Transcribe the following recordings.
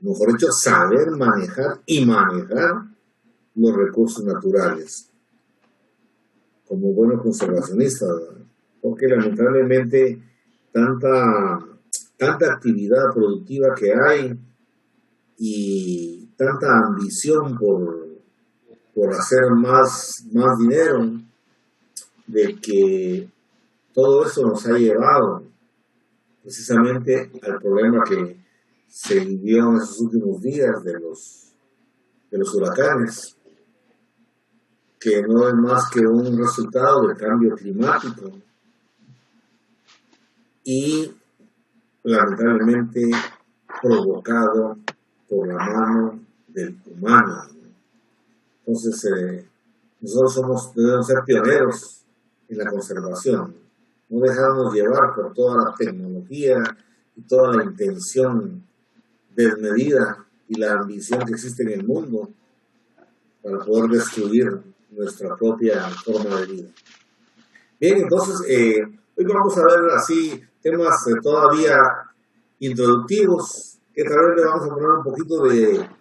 mejor dicho, saber manejar y manejar los recursos naturales como buenos conservacionistas, ¿verdad? Porque lamentablemente tanta actividad productiva que hay y tanta ambición por hacer más dinero, de que todo eso nos ha llevado precisamente al problema que se vivió en esos últimos días de los huracanes, que no es más que un resultado del cambio climático y lamentablemente provocado por la mano del humano. Entonces, nosotros debemos ser pioneros en la conservación, no dejarnos llevar por toda la tecnología y toda la intención desmedida y la ambición que existe en el mundo para poder destruir nuestra propia forma de vida. Bien, entonces, hoy vamos a ver así temas todavía introductivos, que tal vez le vamos a poner un poquito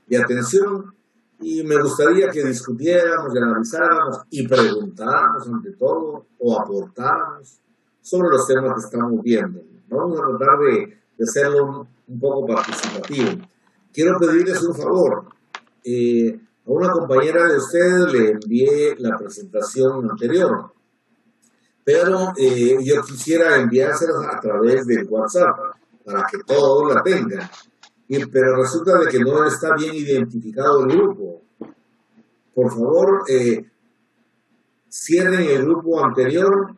de atención, y me gustaría que discutiéramos y analizáramos y preguntáramos ante todo, o aportáramos sobre los temas que estamos viendo. Vamos a tratar de hacerlo un poco participativo. Quiero pedirles un favor. A una compañera de ustedes le envié la presentación anterior, pero yo quisiera enviárselas a través del WhatsApp para que todos la tengan. Pero resulta de que no está bien identificado el grupo. Por favor, cierren el grupo anterior,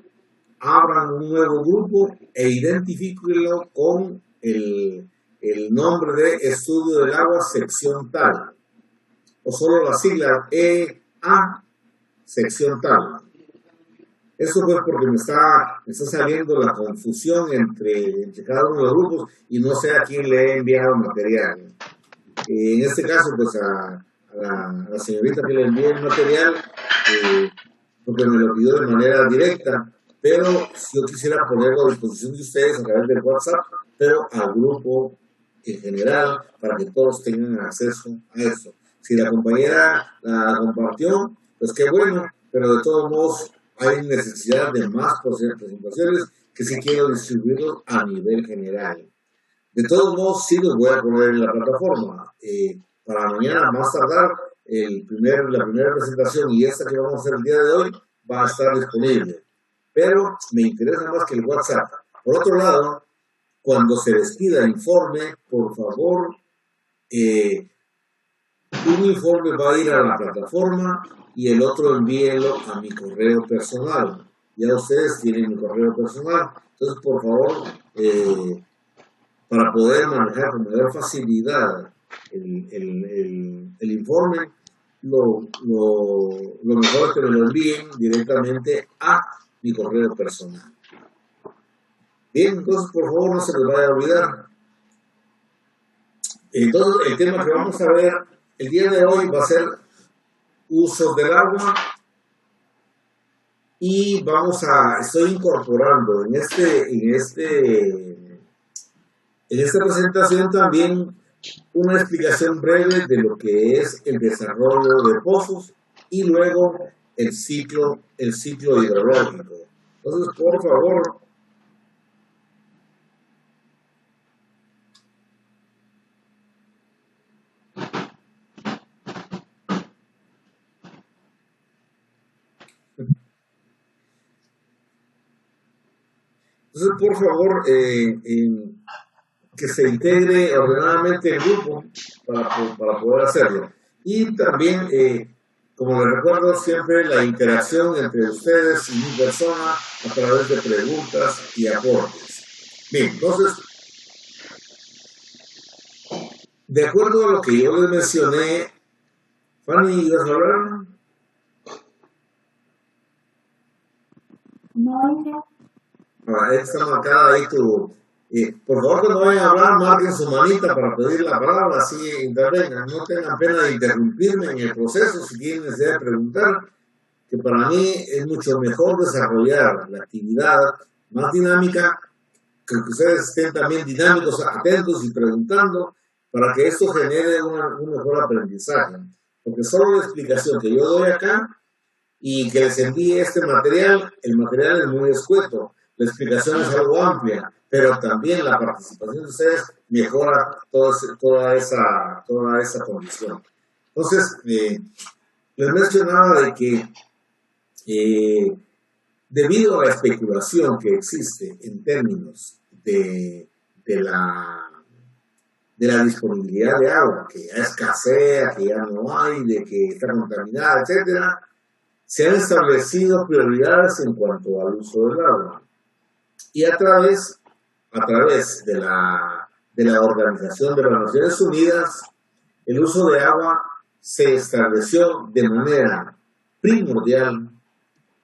abran un nuevo grupo e identifíquenlo con el nombre de Estudio del Agua, sección tal, o solo la sigla EA, sección tal. Eso pues porque me está saliendo la confusión entre cada uno de los grupos y no sé a quién le he enviado material. En este caso, pues a la señorita que le envié el material, porque me lo pidió de manera directa, pero yo quisiera ponerlo a disposición de ustedes a través del WhatsApp, pero al grupo en general, para que todos tengan acceso a eso. Si la compañera la compartió, pues qué bueno, pero de todos modos hay necesidad de más presentaciones que sí quiero distribuirlos a nivel general. De todos modos, sí los voy a poner en la plataforma. Para mañana, más tardar, la primera presentación y esta que vamos a hacer el día de hoy va a estar disponible. Pero me interesa más que el WhatsApp. Por otro lado, cuando se les pida informe, por favor, un informe va a ir a la plataforma y el otro envíelo a mi correo personal. Ya ustedes tienen mi correo personal. Entonces, por favor, para poder manejar con mayor facilidad el informe, lo mejor es que me lo envíen directamente a mi correo personal. Bien, entonces, por favor, no se les vaya a olvidar. Entonces, el tema que vamos a ver el día de hoy va a ser usos del agua, y estoy incorporando en esta presentación también una explicación breve de lo que es el desarrollo de pozos y luego el ciclo hidrológico. Entonces, por favor, que se integre ordenadamente el grupo para poder hacerlo. Y también, como les recuerdo, siempre la interacción entre ustedes y mi persona a través de preguntas y aportes. Bien, entonces, de acuerdo a lo que yo les mencioné, Fanny, ¿ibas a hablar? No. Está marcada ahí tu... por favor, cuando vayan a hablar, marquen su manita para pedir la palabra, así intervengan. No tengan pena de interrumpirme en el proceso si tienen necesidad de preguntar, que para mí es mucho mejor desarrollar la actividad más dinámica, que ustedes estén también dinámicos, atentos y preguntando, para que esto genere un mejor aprendizaje. Porque solo la explicación que yo doy acá y que les envíe este material, el material es muy escueto, la explicación es algo amplia, pero también la participación de ustedes mejora toda esa condición. Entonces, les mencionaba de que debido a la especulación que existe en términos de la disponibilidad de agua, que ya escasea, que ya no hay, de que está contaminada, etcétera, se han establecido prioridades en cuanto al uso del agua. Y a través de la Organización de las Naciones Unidas, el uso de agua se estableció de manera primordial,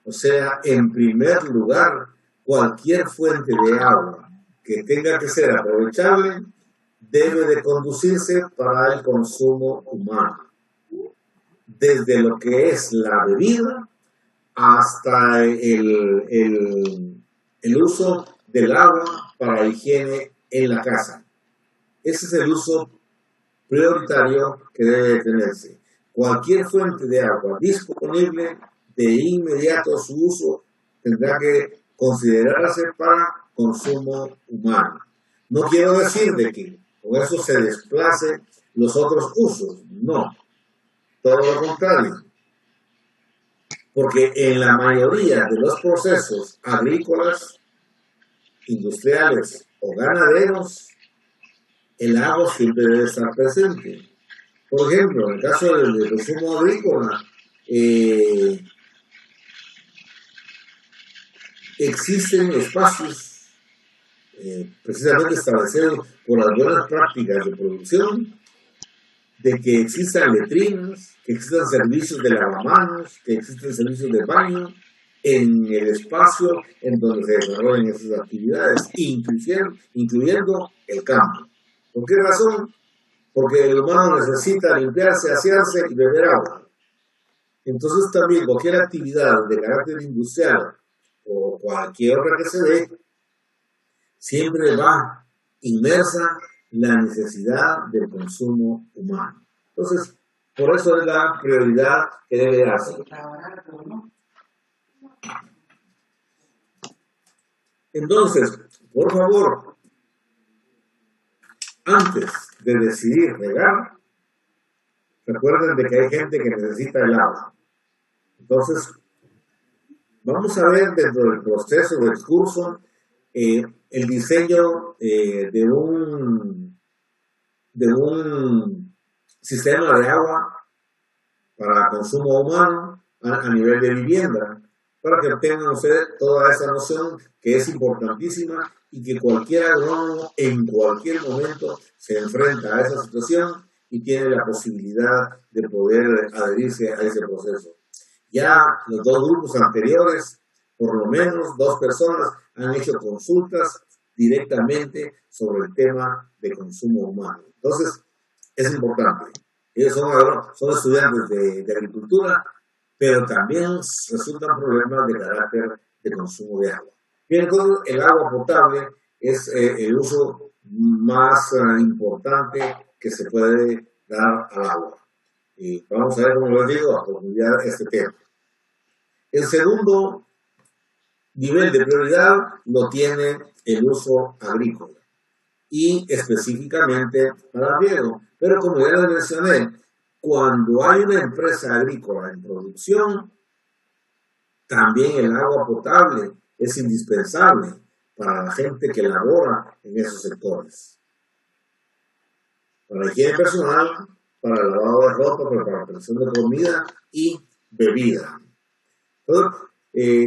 o sea, en primer lugar, cualquier fuente de agua que tenga que ser aprovechable debe de conducirse para el consumo humano, desde lo que es la bebida hasta el uso del agua para higiene en la casa. Ese es el uso prioritario que debe tenerse. Cualquier fuente de agua disponible, de inmediato su uso tendrá que considerarse para consumo humano. No quiero decir de que con eso se desplace los otros usos, no, todo lo contrario, porque en la mayoría de los procesos agrícolas, industriales o ganaderos, el agua siempre debe estar presente. Por ejemplo, en el caso del consumo agrícola, existen espacios precisamente establecidos por las buenas prácticas de producción, de que existan letrinas, que existan servicios de lavamanos, que existan servicios de baño en el espacio en donde se desarrollan esas actividades, incluyendo el campo. ¿Por qué razón? Porque el humano necesita limpiarse, asearse y beber agua. Entonces también cualquier actividad de carácter industrial o cualquier otra que se dé, siempre va inmersa la necesidad del consumo humano. Entonces, por eso es la prioridad que debe darse. Entonces, por favor, antes de decidir regar, recuerden de que hay gente que necesita el agua. Entonces, vamos a ver dentro del proceso del curso el diseño de un sistema de agua para consumo humano a nivel de vivienda, para que tengan ustedes toda esa noción que es importantísima y que cualquier agrónomo en cualquier momento se enfrenta a esa situación y tiene la posibilidad de poder adherirse a ese proceso. Ya los dos grupos anteriores, por lo menos 2 personas, han hecho consultas directamente sobre el tema de consumo humano. Entonces, es importante. Ellos son estudiantes de agricultura, pero también resultan problemas de carácter de consumo de agua. Bien, entonces, el agua potable es el uso más importante que se puede dar al agua. Y vamos a ver, como les digo, a profundizar este tema. El segundo nivel de prioridad lo tiene el uso agrícola y específicamente para riego. Pero como ya les mencioné, cuando hay una empresa agrícola en producción, también el agua potable es indispensable para la gente que labora en esos sectores. Para la higiene personal, para el lavado de ropa, para la preparación de comida y bebida. Entonces,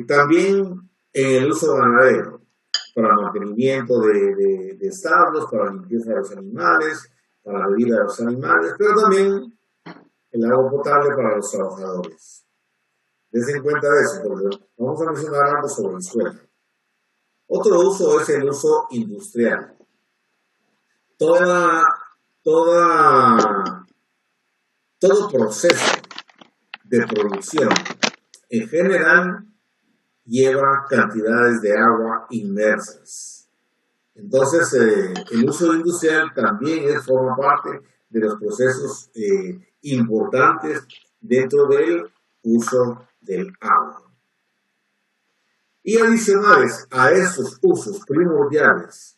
también en el uso ganadero, para mantenimiento de establos, para limpieza de los animales, para la bebida de los animales, pero también el agua potable para los trabajadores. Dense cuenta de eso, porque vamos a mencionar algo sobre la escuela. Otro uso es el uso industrial. Todo proceso de producción en general lleva cantidades de agua inmersas. Entonces, el uso industrial también forma parte de los procesos importantes dentro del uso del agua. Y adicionales a esos usos primordiales,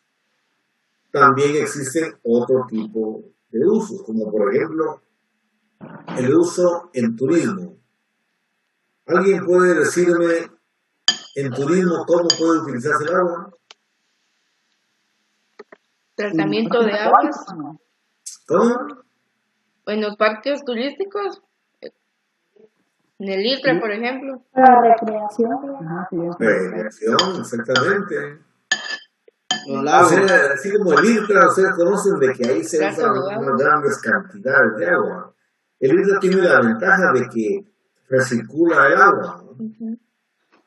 también existen otro tipo de usos, como por ejemplo el uso en turismo. ¿Alguien puede decirme en turismo cómo puede utilizarse el agua? Tratamiento de aguas. ¿Cómo? En los parques turísticos, en el ITRA, por ejemplo. Para recreación. Recreación, exactamente. Los lagos. O sea, así como el ITRA, ustedes conocen de que ahí se usan unas grandes cantidades de agua. El ITRA tiene la ventaja de que recircula el agua, ¿no?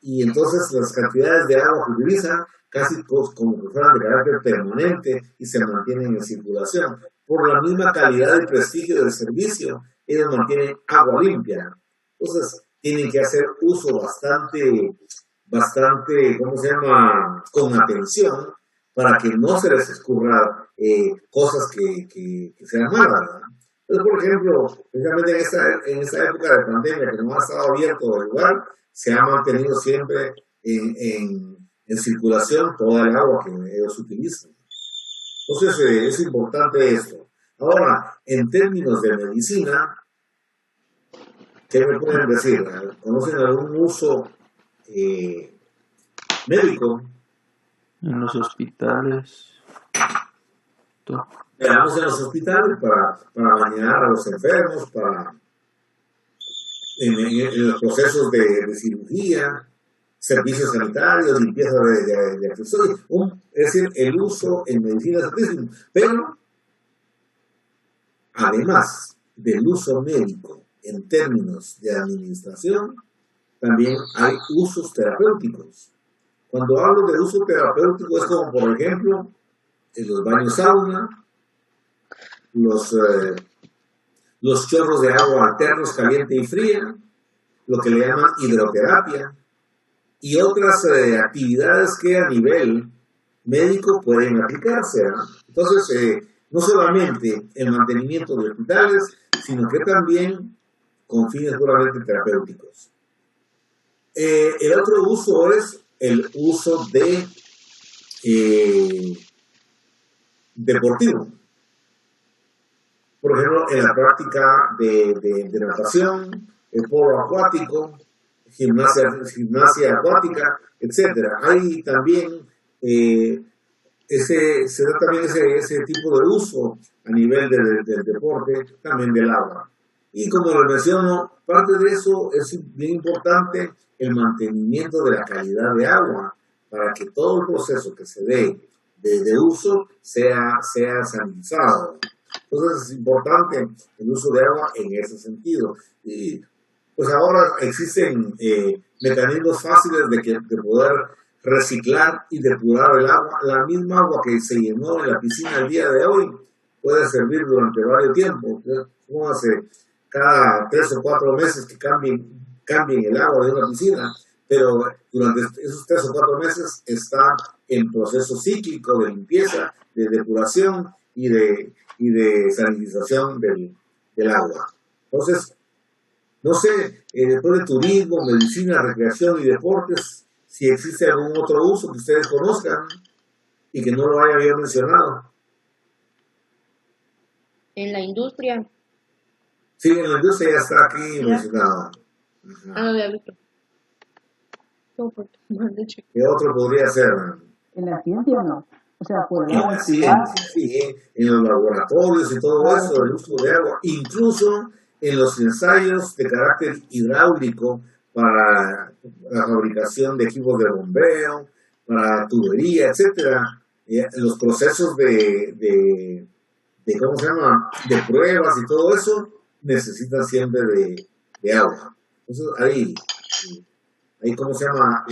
Y entonces las cantidades de agua que utiliza casi como que fueran de carácter permanente y se mantienen en circulación. Por la misma calidad y prestigio del servicio, ellos mantienen agua limpia. Entonces tienen que hacer uso bastante, ¿cómo se llama?, con atención para que no se les escurra cosas que sean malas, ¿verdad? Entonces, por ejemplo, precisamente en esta época de pandemia que no ha estado abierto el lugar, se ha mantenido siempre en circulación toda el agua que ellos utilizan. Entonces, es importante esto. Ahora, en términos de medicina, ¿qué me pueden decir? ¿Conocen algún uso médico? En los hospitales. Veamos en los hospitales para bañar a los enfermos, en los procesos de cirugía, servicios sanitarios, limpieza de accesorios, es decir, el uso en medicina es altísimo. Pero, además del uso médico en términos de administración, también hay usos terapéuticos. Cuando hablo de uso terapéutico es como, por ejemplo, en los baños sauna, los chorros de agua alternos caliente y fría, lo que le llaman hidroterapia, y otras actividades que a nivel médico pueden aplicarse, ¿no? Entonces, no solamente el mantenimiento de hospitales, sino que también con fines puramente terapéuticos. El otro uso es el uso deportivo. Por ejemplo, en la práctica de natación, el polo acuático, gimnasia acuática, etcétera. Hay también se da también ese tipo de uso a nivel del deporte, también del agua. Y como les menciono, parte de eso es bien importante el mantenimiento de la calidad de agua para que todo el proceso que se dé de uso sea sanitizado. Entonces es importante el uso de agua en ese sentido. Y pues ahora existen mecanismos fáciles de poder reciclar y depurar el agua. La misma agua que se llenó en la piscina el día de hoy puede servir durante varios tiempos. Como hace cada 3 o 4 meses que cambien el agua de una piscina, pero durante esos 3 o 4 meses está en proceso cíclico de limpieza, de depuración y de sanitización del agua. Entonces, no sé, después de turismo, medicina, recreación y deportes, si existe algún otro uso que ustedes conozcan y que no lo haya yo mencionado. En la industria. Sí, en la industria ya está aquí mencionado. No había visto. ¿Qué otro podría ser? En la ciencia no. O sea, por en la ciencia, sí, en los laboratorios y todo eso, el uso de agua, incluso en los ensayos de carácter hidráulico para la fabricación de equipos de bombeo, para tubería, etcétera, los procesos de ¿cómo se llama?, de pruebas y todo eso, necesitan siempre de agua. Entonces hay ¿cómo se llama?,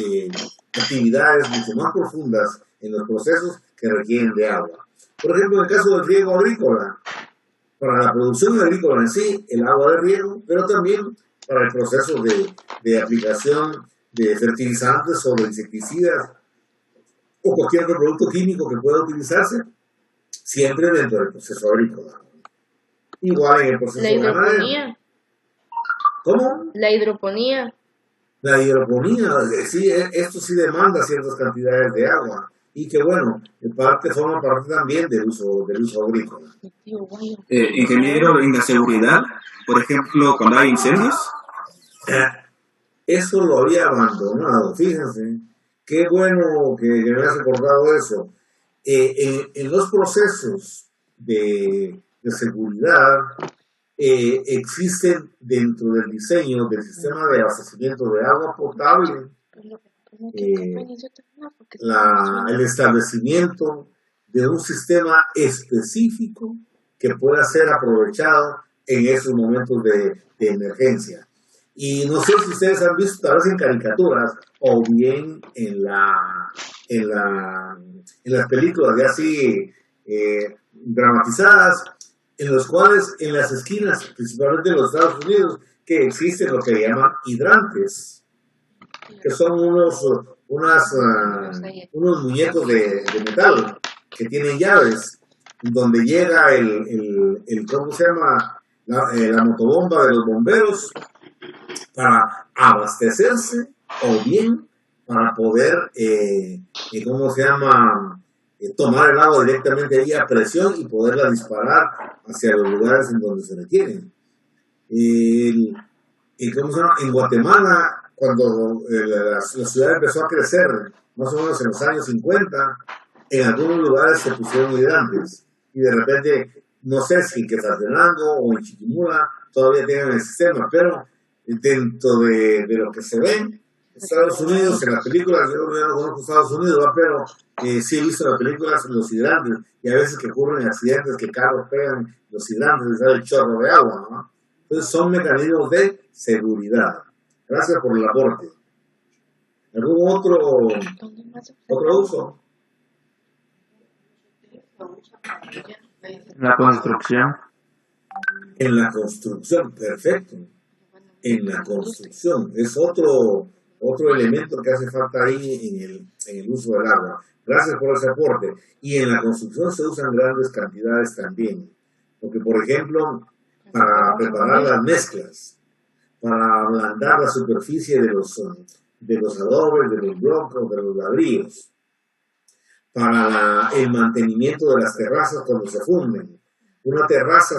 actividades mucho más profundas en los procesos que requieren de agua. Por ejemplo, en el caso del riego agrícola, para la producción agrícola en sí, el agua de riego, pero también para el proceso de aplicación de fertilizantes o de insecticidas o cualquier otro producto químico que pueda utilizarse, siempre dentro del proceso agrícola. Igual en el La proceso ganadero. hidroponía. ¿Cómo? La hidroponía. La hidroponía, sí, esto sí demanda ciertas cantidades de agua y que bueno, forma parte también del uso agrícola. Ingeniero, en la seguridad, por ejemplo, cuando hay incendios. Eso lo había abandonado, fíjense, qué bueno que me has recordado eso. En los procesos de seguridad existen dentro del diseño del sistema de abastecimiento de agua potable el establecimiento de un sistema específico que pueda ser aprovechado en esos momentos de emergencia. Y no sé si ustedes han visto tal vez en caricaturas o bien en las películas ya así dramatizadas, en los cuales en las esquinas, principalmente en los Estados Unidos, que existen lo que llaman hidrantes, que son unos muñecos de metal que tienen llaves, donde llega ¿cómo se llama? La motobomba de los bomberos para abastecerse o bien para poder, ¿cómo se llama? Tomar el agua directamente ahí a presión y poderla disparar hacia los lugares en donde se requieren. ¿Cómo se llama? En Guatemala, cuando la ciudad empezó a crecer, más o menos en los años 50, en algunos lugares se pusieron hidrantes y de repente, no sé si en Quetzaltenango o en Chiquimula todavía tienen el sistema, pero dentro de lo que se ve, Estados Unidos, en las películas, yo no conozco Estados Unidos, pero sí he visto en las películas los hidrantes, y a veces que ocurren accidentes, que carros pegan los hidrantes y sale el chorro de agua, ¿no? Entonces son mecanismos de seguridad. Gracias por el aporte. ¿Algún otro uso? La construcción. En la construcción, perfecto. En la construcción, es otro elemento que hace falta ahí en el uso del agua. Gracias por ese aporte. Y en la construcción se usan grandes cantidades también. Porque, por ejemplo, para preparar las mezclas, para ablandar la superficie de los adobes, de los blocos, de los ladrillos, para el mantenimiento de las terrazas cuando se funden. Una terraza,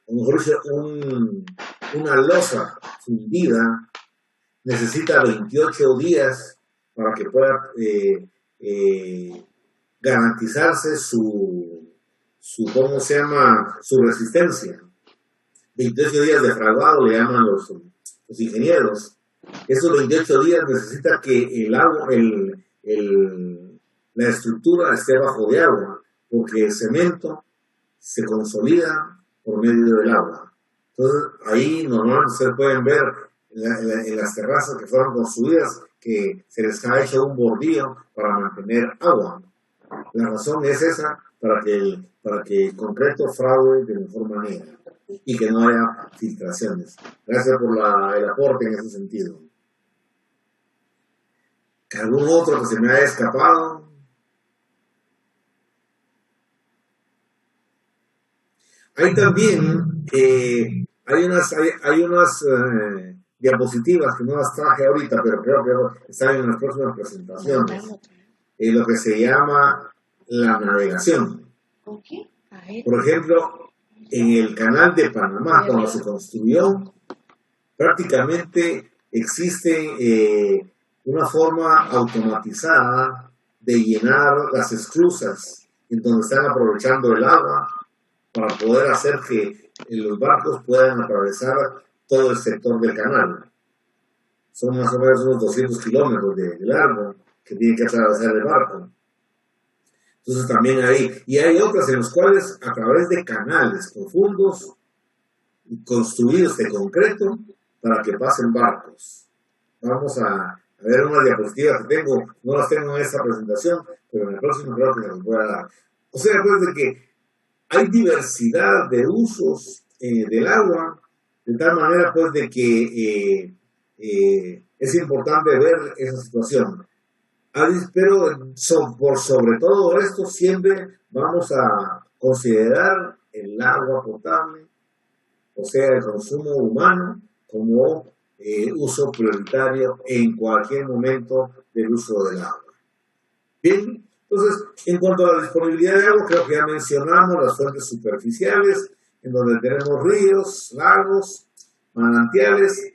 o mejor dicho, una losa fundida necesita 28 días para que pueda garantizarse ¿cómo se llama? Su resistencia. 28 días de fraguado le llaman los ingenieros. Esos 28 días necesita que la estructura esté bajo de agua, porque el cemento se consolida por medio del agua. Entonces, ahí normalmente ustedes pueden ver en las terrazas que fueron construidas que se les ha hecho un bordillo para mantener agua. La razón es esa, para que el concreto frague de mejor manera y que no haya filtraciones. Gracias por el aporte en ese sentido. ¿Algún otro que se me haya escapado? Hay también hay unas diapositivas que no las traje ahorita, pero creo que están en las próximas presentaciones. Lo que se llama la navegación. Por ejemplo, en el canal de Panamá, cuando se construyó, prácticamente existe una forma automatizada de llenar las esclusas en donde están aprovechando el agua para poder hacer que los barcos puedan atravesar todo el sector del canal. Son más o menos unos 200 kilómetros de largo que tiene que atravesar el barco. Entonces también y hay otras en las cuales a través de canales profundos construidos de concreto para que pasen barcos. Vamos a ver unas diapositivas que tengo, no las tengo en esta presentación, pero en el próximo creo que las voy a dar. O sea, pues de que hay diversidad de usos del agua, de tal manera pues de que es importante ver esa situación. Pero por sobre todo esto siempre vamos a considerar el agua potable, o sea, el consumo humano, como uso prioritario en cualquier momento del uso del agua. Bien, entonces, en cuanto a la disponibilidad de agua, creo que ya mencionamos las fuentes superficiales, en donde tenemos ríos, lagos, manantiales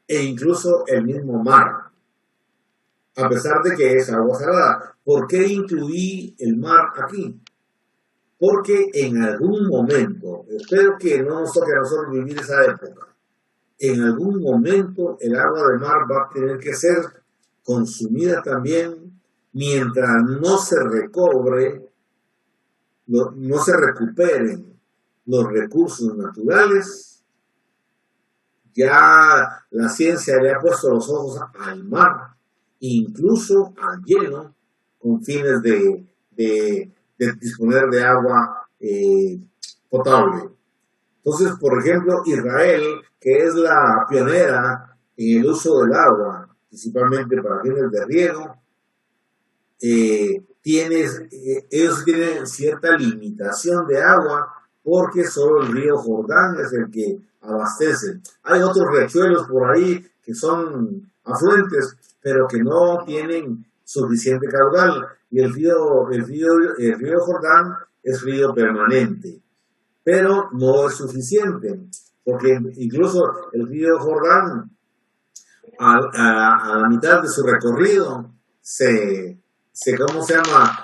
e incluso el mismo mar, a pesar de que es agua salada. ¿Por qué incluí el mar aquí? Porque en algún momento, espero que no nos toque a nosotros vivir esa época, en algún momento el agua de mar va a tener que ser consumida también mientras no se recobre, no se recuperen los recursos naturales. Ya la ciencia le ha puesto los ojos al mar, incluso al hielo, con fines de disponer de agua potable. Entonces, por ejemplo, Israel, que es la pionera en el uso del agua, principalmente para fines de riego, ellos tienen cierta limitación de agua porque solo el río Jordán es el que abastece. Hay otros riachuelos por ahí que son afluentes, pero que no tienen suficiente caudal. Y el río Jordán es río permanente, pero no es suficiente, porque incluso el río Jordán, a la mitad de su recorrido, ¿cómo se llama?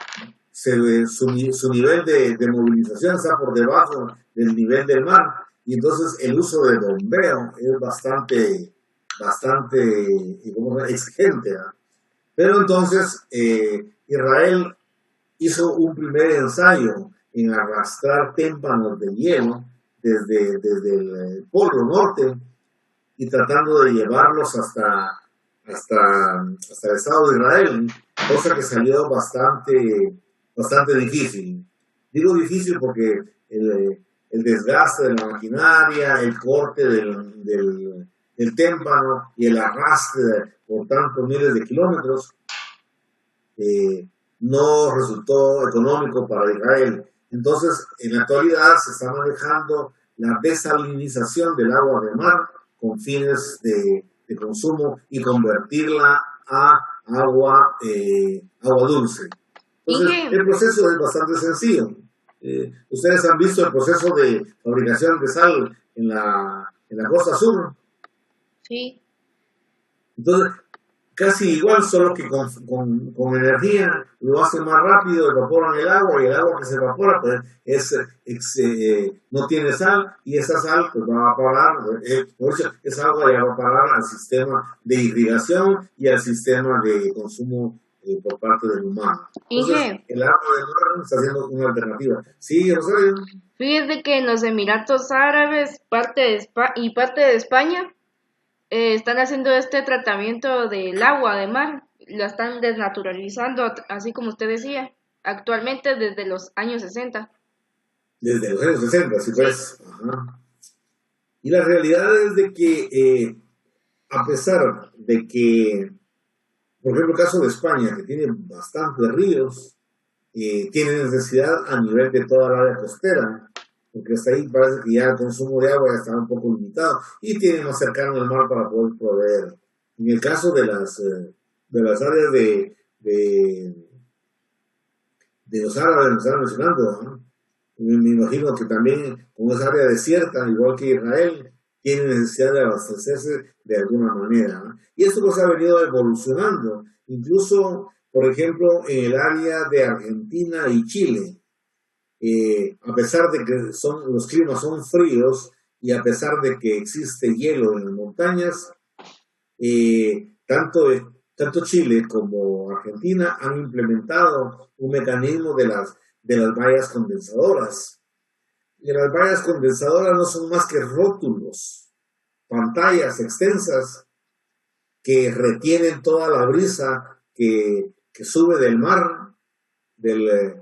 Su nivel de movilización está por debajo del nivel del mar, y entonces el uso de bombeo es bastante exigente, ¿verdad? Pero entonces Israel hizo un primer ensayo en arrastrar témpanos de hielo desde el Polo Norte y tratando de llevarlos hasta el Estado de Israel, cosa que salió bastante difícil. Digo difícil porque el desgaste de la maquinaria, el corte del témpano y el arrastre por tantos miles de kilómetros no resultó económico para Israel. Entonces, en la actualidad se está manejando la desalinización del agua de mar con fines de consumo y convertirla a agua dulce. Entonces, el proceso es bastante sencillo. Ustedes han visto el proceso de fabricación de sal en la costa sur. Sí. Entonces, casi igual, solo que con energía lo hacen más rápido, evaporan el agua, y el agua que se evapora pues no tiene sal, y esa sal pues va a parar, por eso esa agua ya va a parar al sistema de irrigación y al sistema de consumo por parte del humano. Entonces, el agua del mar está siendo una alternativa. Sí, Rosario. Fíjese que en los Emiratos Árabes parte de España están haciendo este tratamiento del agua de mar, la están desnaturalizando, así como usted decía, actualmente desde los años 60. Desde los años 60, sí pues. Ajá. Y la realidad es de que, a pesar de que, por ejemplo, el caso de España, que tiene bastantes ríos, tiene necesidad a nivel de toda la área costera, porque hasta ahí parece que ya el consumo de agua ya está un poco limitado y tiene más cercano el mar para poder proveer. En el caso de las áreas de los árabes, me están mencionando, ¿no? Me imagino que también como es área desierta, igual que Israel, tiene necesidad de abastecerse de alguna manera, ¿no? Y esto pues ha venido evolucionando, incluso, por ejemplo, en el área de Argentina y Chile. A pesar de que los climas son fríos y a pesar de que existe hielo en las montañas, tanto Chile como Argentina han implementado un mecanismo de las vallas condensadoras. Y las vallas condensadoras no son más que rótulos, pantallas extensas que retienen toda la brisa que sube del mar, del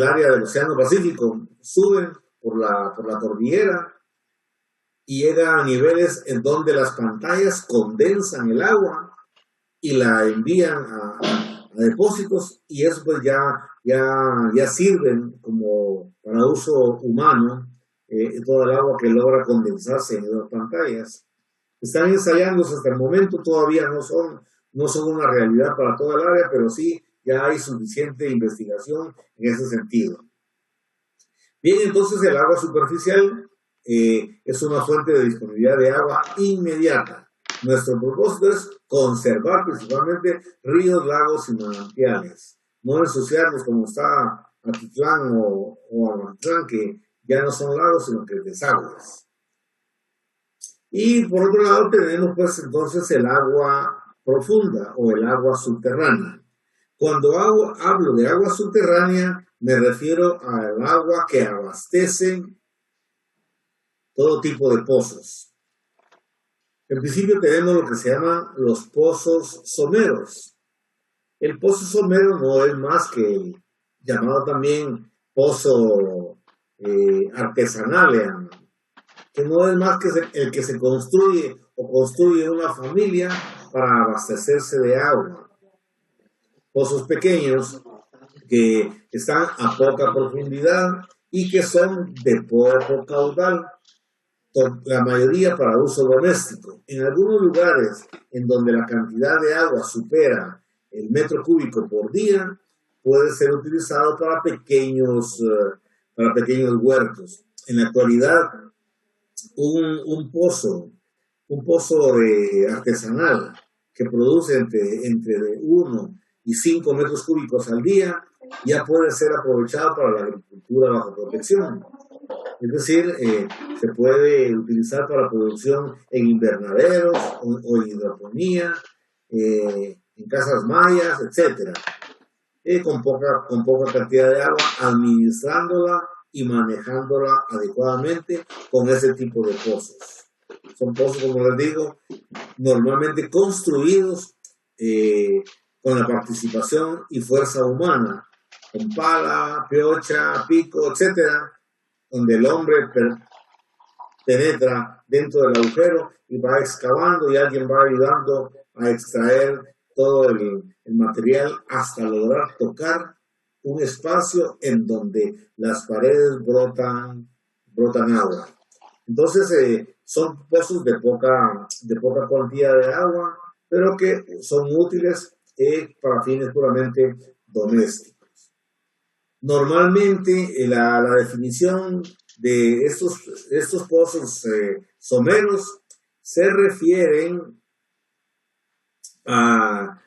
área del Océano Pacífico, suben por la cordillera y llegan a niveles en donde las pantallas condensan el agua y la envían a depósitos y eso pues ya sirven como para uso humano, toda el agua que logra condensarse en las pantallas. Están ensayándose hasta el momento, todavía no son una realidad para toda el área, pero sí ya hay suficiente investigación en ese sentido. Bien, entonces el agua superficial es una fuente de disponibilidad de agua inmediata. Nuestro propósito es conservar principalmente ríos, lagos y manantiales. No ensuciarlos como está Atitlán o Amatlán, que ya no son lagos, sino que desagües. Y por otro lado tenemos pues entonces el agua profunda o el agua subterránea. Cuando hablo de agua subterránea, me refiero al agua que abastece todo tipo de pozos. En principio tenemos lo que se llaman los pozos someros. El pozo somero no es más que el llamado también pozo artesanal, que no es más que el que se construye o construye una familia para abastecerse de agua. Pozos pequeños que están a poca profundidad y que son de poco caudal, la mayoría para uso doméstico. En algunos lugares en donde la cantidad de agua supera el metro cúbico por día, puede ser utilizado para pequeños huertos. En la actualidad, un pozo artesanal que produce entre 1 y 5 metros cúbicos al día ya puede ser aprovechado para la agricultura bajo protección. Es decir, se puede utilizar para producción en invernaderos o en hidroponía, en casas mayas, etc. Con poca cantidad de agua, administrándola y manejándola adecuadamente con ese tipo de pozos. Son pozos, como les digo, normalmente construidos con la participación y fuerza humana, con pala, piocha, pico, etcétera, donde el hombre penetra dentro del agujero y va excavando y alguien va ayudando a extraer todo el material hasta lograr tocar un espacio en donde las paredes brotan agua. Entonces son pozos de poca cantidad de agua, pero que son útiles para fines puramente domésticos. Normalmente la definición de estos pozos someros se refieren al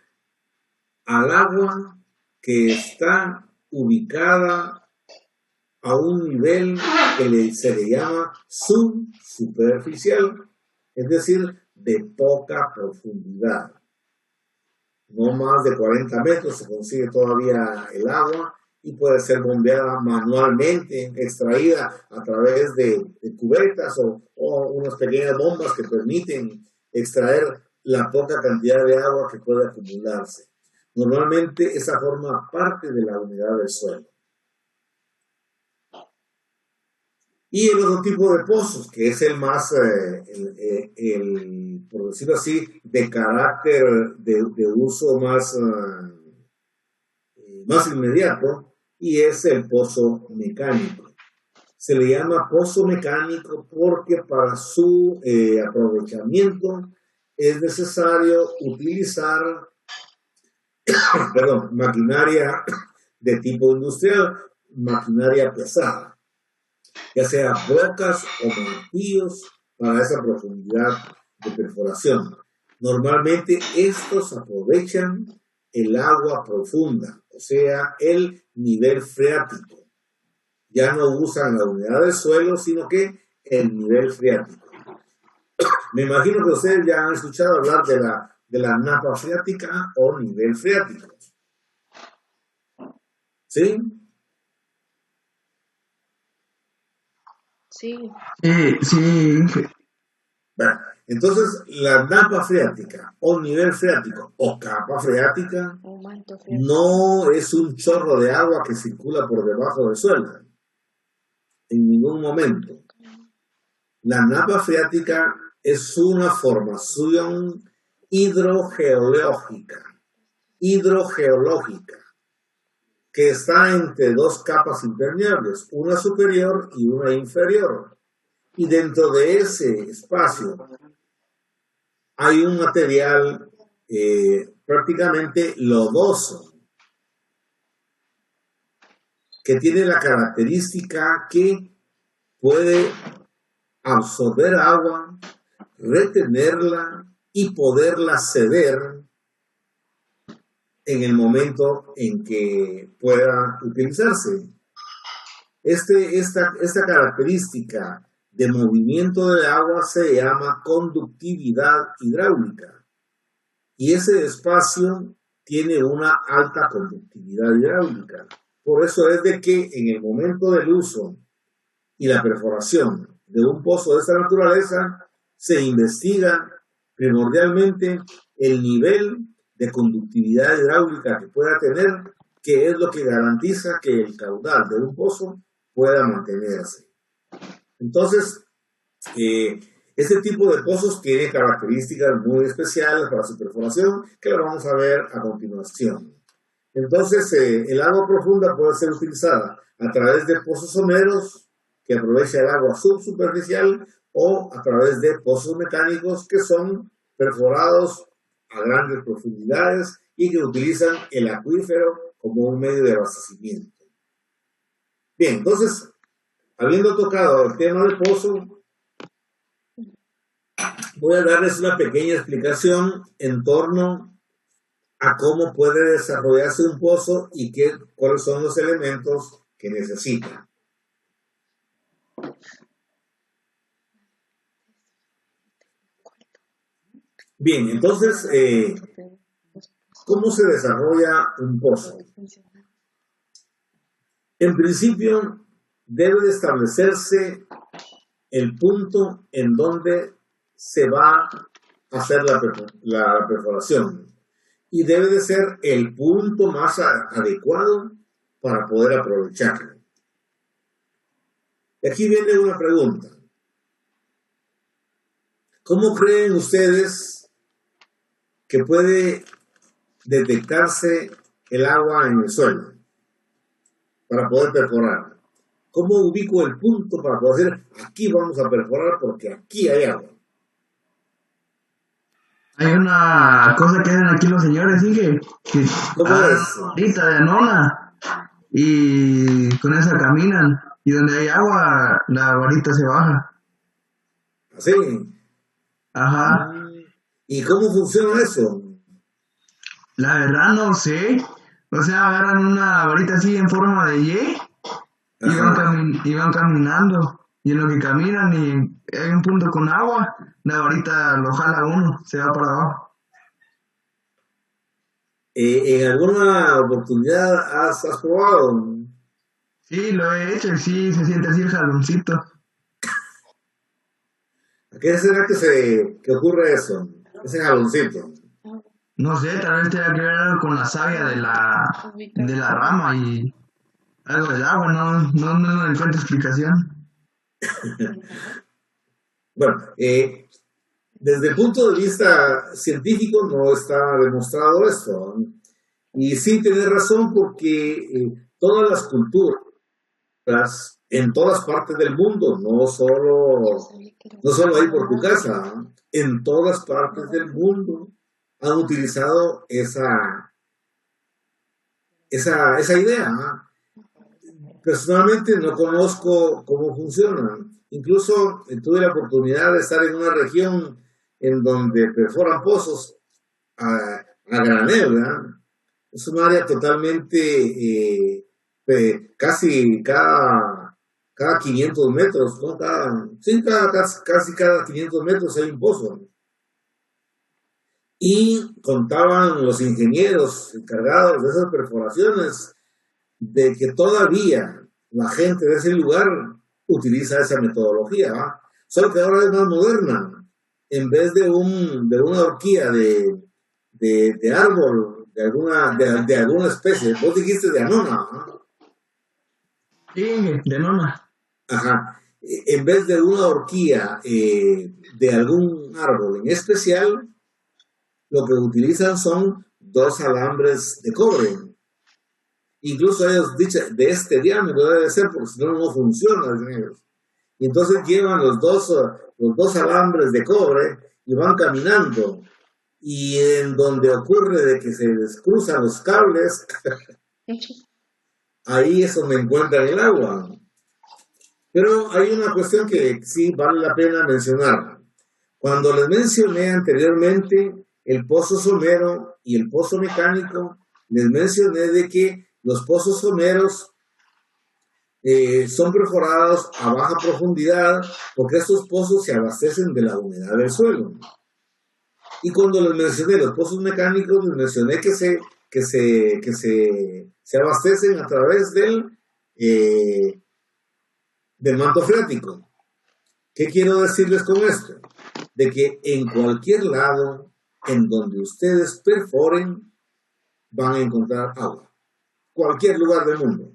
agua que está ubicada a un nivel que se le llama subsuperficial, es decir, de poca profundidad. No más de 40 metros se consigue todavía el agua y puede ser bombeada manualmente, extraída a través de cubetas o unas pequeñas bombas que permiten extraer la poca cantidad de agua que puede acumularse. Normalmente esa forma parte de la humedad del suelo. Y el otro tipo de pozos, que es el más, por decirlo así, de carácter de uso más inmediato, y es el pozo mecánico. Se le llama pozo mecánico porque para su aprovechamiento es necesario utilizar maquinaria de tipo industrial, maquinaria pesada, ya sea brocas o martillos para esa profundidad de perforación. Normalmente estos aprovechan el agua profunda, o sea, el nivel freático. Ya no usan la humedad del suelo, sino que el nivel freático. Me imagino que ustedes ya han escuchado hablar de la napa freática o nivel freático. ¿Sí? Sí. Sí. Bueno, entonces la napa freática o nivel freático o capa freática Un manto freático. no es un chorro de agua que circula por debajo del suelo. En ningún momento. La napa freática es una formación hidrogeológica hidrogeológica, que está entre dos capas impermeables, una superior y una inferior. Y dentro de ese espacio hay un material prácticamente lodoso, que tiene la característica que puede absorber agua, retenerla y poderla ceder en el momento en que pueda utilizarse. Esta característica de movimiento del agua se llama conductividad hidráulica, y ese espacio tiene una alta conductividad hidráulica. Por eso es de que en el momento del uso y la perforación de un pozo de esta naturaleza se investiga primordialmente el nivel de conductividad hidráulica que pueda tener, que es lo que garantiza que el caudal de un pozo pueda mantenerse. Entonces, este tipo de pozos tiene características muy especiales para su perforación, que lo vamos a ver a continuación. Entonces, el agua profunda puede ser utilizada a través de pozos someros, que aprovecha el agua subsuperficial, o a través de pozos mecánicos, que son perforados a grandes profundidades y que utilizan el acuífero como un medio de abastecimiento. Bien, entonces, habiendo tocado el tema del pozo, voy a darles una pequeña explicación en torno a cómo puede desarrollarse un pozo y cuáles son los elementos que necesita. Bien, entonces, ¿cómo se desarrolla un pozo? En principio, debe de establecerse el punto en donde se va a hacer la perforación, y debe de ser el punto más adecuado para poder aprovecharlo. Y aquí viene una pregunta. ¿Cómo creen ustedes que puede detectarse el agua en el suelo para poder perforar? ¿Cómo ubico el punto para poder decir, aquí vamos a perforar porque aquí hay agua? Hay una cosa que hacen aquí los señores, ¿sí? Que ¿Cómo es? ahorita de nona y con esa caminan, y donde hay agua la varita se baja. ¿Así? Ajá. ¿Y cómo funciona eso? La verdad no sé. O sea, agarran una varita así en forma de Y y van caminando. Y en lo que caminan y hay un punto con agua, la varita lo jala uno, se va para abajo. ¿En alguna oportunidad has probado? Sí, lo he hecho y sí, se siente así el jaloncito. ¿A qué será que ocurre eso? Ese jaloncito. No sé, tal vez tenga que ver algo con la savia de la rama y algo del agua, no encuentro explicación. Bueno, desde el punto de vista científico no está demostrado esto. Y sí tiene razón, porque todas las culturas en todas partes del mundo, no solo ahí por tu casa, en todas partes del mundo han utilizado esa idea. Personalmente no conozco cómo funciona. Incluso tuve la oportunidad de estar en una región en donde perforan pozos a granel, ¿verdad? Es un área totalmente, casi cada 500 metros, ¿no? Casi cada 500 metros hay un pozo. Y contaban los ingenieros encargados de esas perforaciones de que todavía la gente de ese lugar utiliza esa metodología, ¿va? Solo que ahora es más moderna. En vez de una horquilla de árbol, de alguna especie, vos dijiste de anona, ¿no? Sí, de nona. Ajá. En vez de una horquilla de algún árbol en especial, lo que utilizan son 2 alambres de cobre. Incluso ellos dicen, de este diámetro debe ser, porque si no, no funciona, dicen ellos. Y entonces llevan los dos alambres de cobre y van caminando. Y en donde ocurre de que se les cruzan los cables, ahí es donde encuentran el agua. Pero hay una cuestión que sí vale la pena mencionar. Cuando les mencioné anteriormente el pozo somero y el pozo mecánico, les mencioné de que los pozos someros son perforados a baja profundidad porque estos pozos se abastecen de la humedad del suelo. Y cuando les mencioné los pozos mecánicos, les mencioné que se abastecen a través del manto freático. ¿Qué quiero decirles con esto? De que en cualquier lado en donde ustedes perforen, van a encontrar agua. Cualquier lugar del mundo.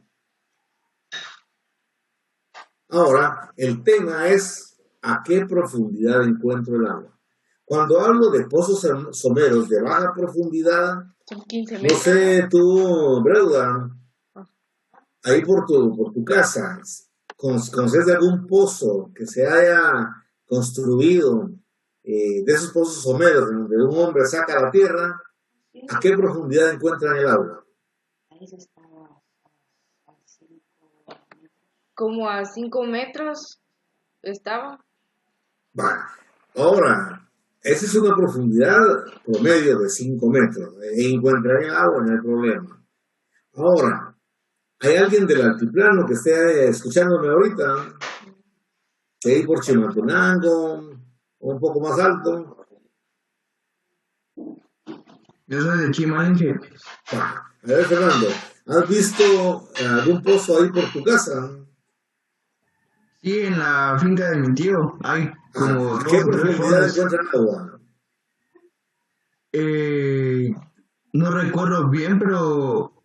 Ahora, el tema es a qué profundidad encuentro el agua. Cuando hablo de pozos someros de baja profundidad, Son 15 no metros. sé tú, Breuda, ahí por tu casa, ¿conoces de algún pozo que se haya construido de esos pozos someros en donde un hombre saca la tierra? ¿A qué profundidad encuentran el agua? Como a 5 metros estaba. Bueno, ahora, esa es una profundidad promedio de 5 metros. Encuentran el agua, no hay problema. Ahora, ¿hay alguien del altiplano que esté escuchándome ahorita? Que hay por Chimaltenango, o un poco más alto. Yo soy de Chimalense. A ver, Fernando, ¿has visto algún pozo ahí por tu casa? Sí, en la finca de mi tío hay como ¿A 2 qué o 3 profundidad pozos. encuentran agua? No recuerdo bien, pero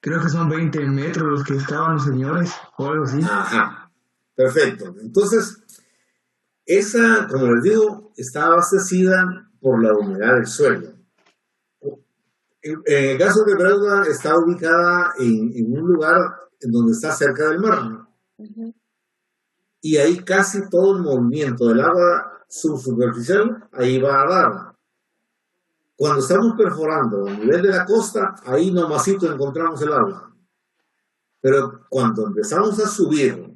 creo que son 20 metros los que estaban los señores o algo así. Ajá, perfecto. Entonces, esa, como les digo, está abastecida por la humedad del suelo. En el caso de Breuda, está ubicada en un lugar en donde está cerca del mar. Ujú. Y ahí casi todo el movimiento del agua subsuperficial ahí va a dar. Cuando estamos perforando a nivel de la costa, ahí nomasito encontramos el agua. Pero cuando empezamos a subir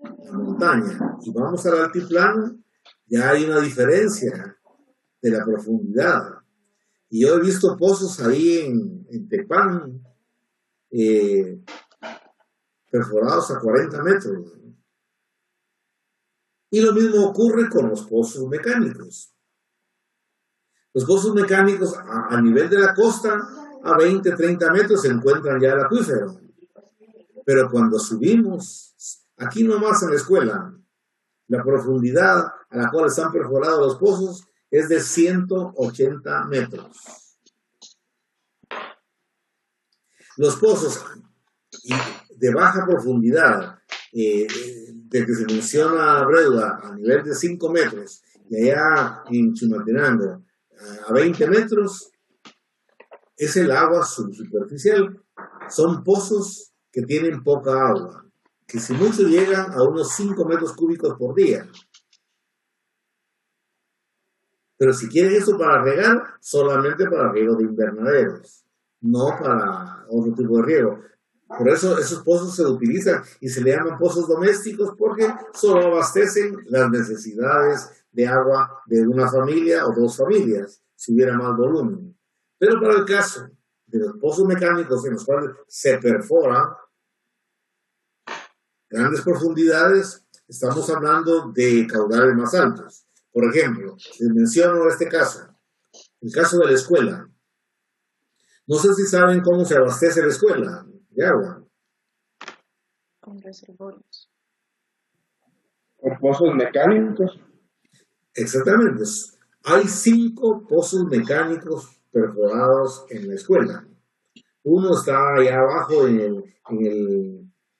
la montaña y vamos al altiplano, ya hay una diferencia de la profundidad. Y yo he visto pozos ahí en Tepán perforados a 40 metros. Y lo mismo ocurre con los pozos mecánicos. Los pozos mecánicos a nivel de la costa, a 20, 30 metros se encuentran ya el acuífero. Pero cuando subimos, aquí nomás en la escuela, la profundidad a la cual están perforados los pozos es de 180 metros. Los pozos de baja profundidad, de que se menciona Breuda a nivel de 5 metros, y allá en Chimaltenango a 20 metros, es el agua subsuperficial. Son pozos que tienen poca agua, que si mucho llegan a unos 5 metros cúbicos por día. Pero si quieren eso para regar, solamente para riego de invernaderos, no para otro tipo de riego. Por eso esos pozos se utilizan y se le llaman pozos domésticos porque solo abastecen las necesidades de agua de una familia o 2 familias, si hubiera más volumen. Pero para el caso de los pozos mecánicos en los cuales se perfora grandes profundidades, estamos hablando de caudales más altos. Por ejemplo, les menciono este caso, el caso de la escuela. No sé si saben cómo se abastece la escuela de agua. Con reservorios. Por pozos mecánicos. Exactamente. Hay 5 pozos mecánicos perforados en la escuela. Uno está allá abajo en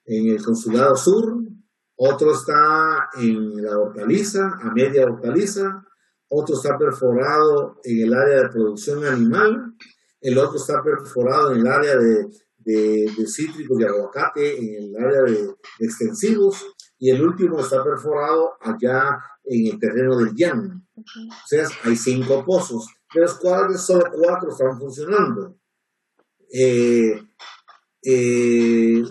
el Consulado Sur, otro está en la Hortaliza, a media Hortaliza, otro está perforado en el área de producción animal, el otro está perforado en el área de cítricos y aguacate, en el área de extensivos, y el último está perforado allá en el terreno del Yan. O sea, hay 5 pozos, de los cuales solo 4 están funcionando.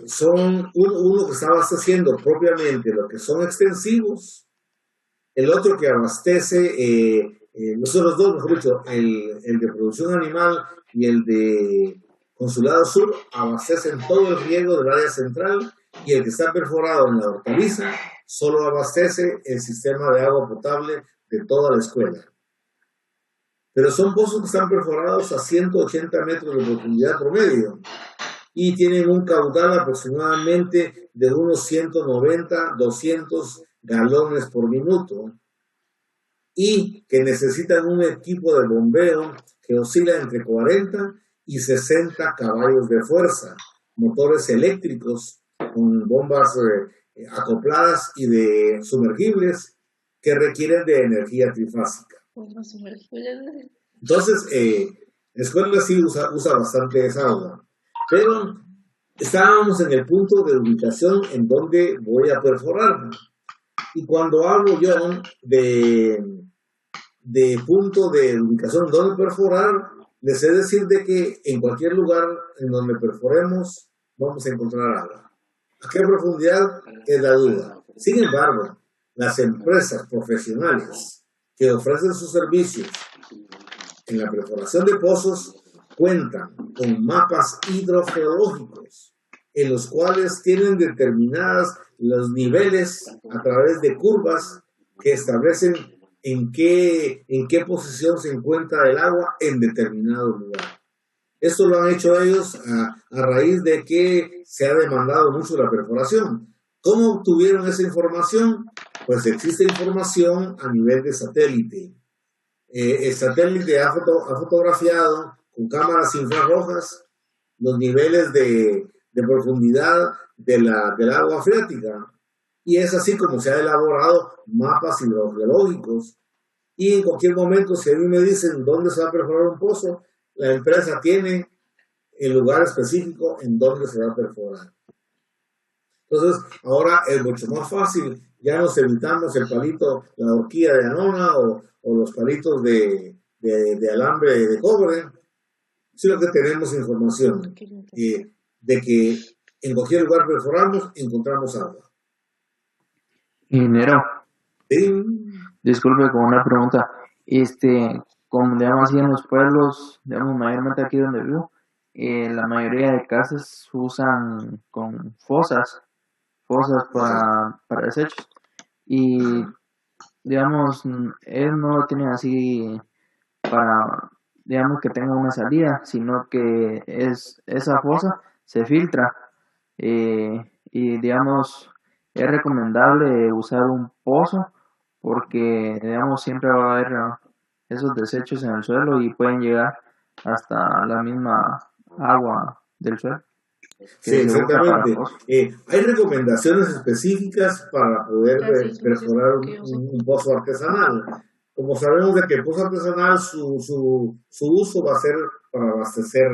Son uno que está abasteciendo propiamente lo que son extensivos, el otro que abastece, los otros dos, mejor dicho, el de producción animal y el de Consulado Sur abastecen todo el riego del área central, y el que está perforado en la hortaliza solo abastece el sistema de agua potable de toda la escuela. Pero son pozos que están perforados a 180 metros de profundidad promedio y tienen un caudal aproximadamente de unos 190, 200 galones por minuto, y que necesitan un equipo de bombeo que oscila entre 40 y 60 caballos de fuerza, motores eléctricos con bombas acopladas y de sumergibles que requieren de energía trifásica. Entonces, la escuela sí usa bastante esa agua, pero estábamos en el punto de ubicación en donde voy a perforar. Y cuando hablo yo de punto de ubicación donde perforar, les he de decir de que en cualquier lugar en donde perforemos vamos a encontrar agua. ¿A qué profundidad? Es la duda. Sin embargo, las empresas profesionales que ofrecen sus servicios en la perforación de pozos cuentan con mapas hidrogeológicos en los cuales tienen determinadas los niveles a través de curvas que establecen en qué posición se encuentra el agua en determinado lugar. Esto lo han hecho ellos a raíz de que se ha demandado mucho la perforación. ¿Cómo obtuvieron esa información? Pues existe información a nivel de satélite. El satélite ha fotografiado con cámaras infrarrojas los niveles de profundidad del agua freática. Y es así como se han elaborado mapas hidrogeológicos. Y en cualquier momento, si a mí me dicen dónde se va a perforar un pozo, la empresa tiene el lugar específico en donde se va a perforar. Entonces, ahora es mucho más fácil. Ya nos evitamos el palito, la horquilla de anona o los palitos de alambre de cobre, sino que tenemos información de que en cualquier lugar perforamos, encontramos agua. Ingeniero, ¿Sí? disculpe con una pregunta. Como digamos así en los pueblos, digamos mayormente aquí donde vivo, la mayoría de casas usan con fosas para desechos. Y digamos, ellos no lo tienen así para, digamos, que tenga una salida, sino que esa fosa se filtra. Y digamos, es recomendable usar un pozo porque, digamos, siempre va a haber esos desechos en el suelo y pueden llegar hasta la misma agua del suelo. Sí, exactamente. Hay recomendaciones específicas para poder perforar un pozo artesanal. Como sabemos de que el pozo artesanal, su uso va a ser para abastecer,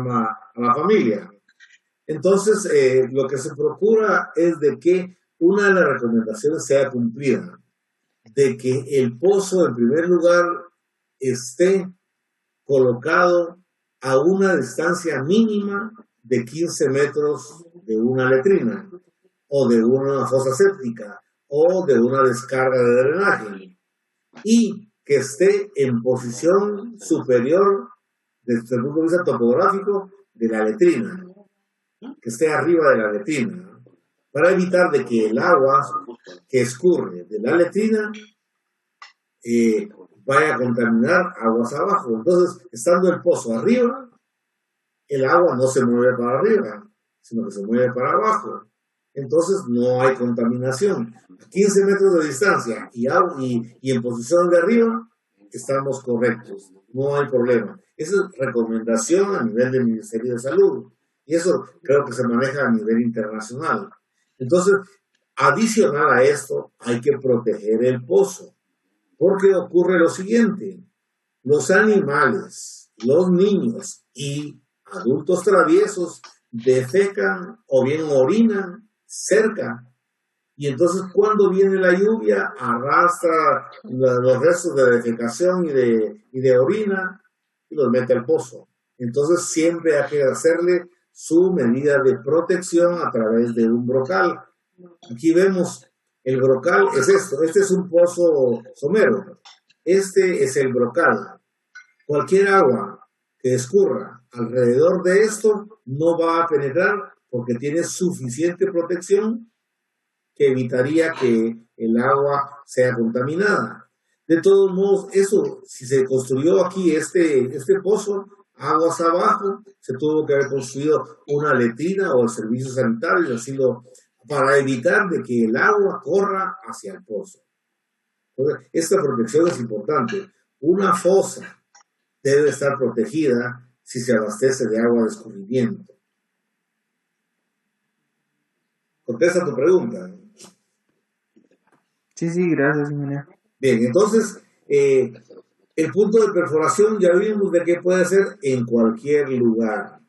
a la familia. Entonces, lo que se procura es de que una de las recomendaciones sea cumplida, de que el pozo, en primer lugar, esté colocado a una distancia mínima de 15 metros de una letrina, o de una fosa séptica, o de una descarga de drenaje, y que esté en posición superior, desde el punto de vista topográfico, de la letrina, que esté arriba de la letrina, para evitar de que el agua que escurre de la letrina vaya a contaminar aguas abajo. Entonces, estando el pozo arriba, el agua no se mueve para arriba, sino que se mueve para abajo. Entonces, no hay contaminación. A 15 metros de distancia y en posición de arriba, estamos correctos. No hay problema. Esa es recomendación a nivel del Ministerio de Salud. Y eso creo que se maneja a nivel internacional. Entonces, adicional a esto, hay que proteger el pozo. Porque ocurre lo siguiente. Los animales los niños y adultos traviesos defecan o bien orinan cerca. Y entonces cuando viene la lluvia arrastra los restos de defecación y de orina y los mete al pozo. Entonces siempre hay que hacerle su medida de protección a través de un brocal. Aquí vemos el brocal, es esto, este es un pozo somero, este es el brocal. Cualquier agua que escurra alrededor de esto no va a penetrar porque tiene suficiente protección que evitaría que el agua sea contaminada. De todos modos, eso, si se construyó aquí este pozo, aguas abajo, se tuvo que haber construido una letrina o el servicio sanitario, así para evitar de que el agua corra hacia el pozo. Entonces, esta protección es importante. Una fosa debe estar protegida si se abastece de agua de escurrimiento. Contesta tu pregunta. Sí, gracias, ingeniero. Bien, entonces, el punto de perforación ya vimos de que puede ser en cualquier lugar.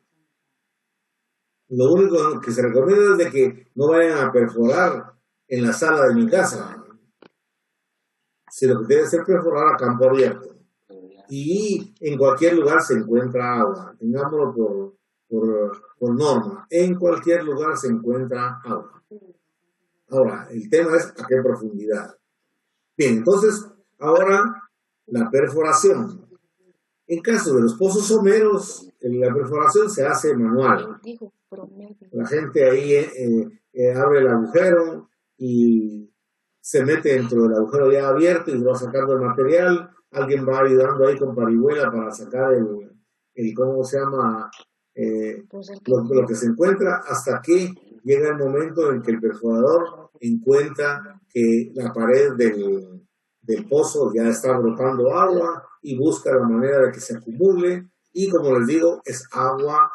Lo único que se recomienda es de que no vayan a perforar en la sala de mi casa, sino que debe ser perforar a campo abierto. Y en cualquier lugar se encuentra agua, tengámoslo por norma, en cualquier lugar se encuentra agua. Ahora, el tema es a qué profundidad. Bien, entonces, ahora la perforación. En caso de los pozos someros, la perforación se hace manual. La gente ahí abre el agujero y se mete dentro del agujero ya abierto y va sacando el material. Alguien va ayudando ahí con parihuela para sacar el ¿cómo se llama? Lo que se encuentra hasta que llega el momento en que el perforador encuentra que la pared del pozo ya está brotando agua y busca la manera de que se acumule y, como les digo, es agua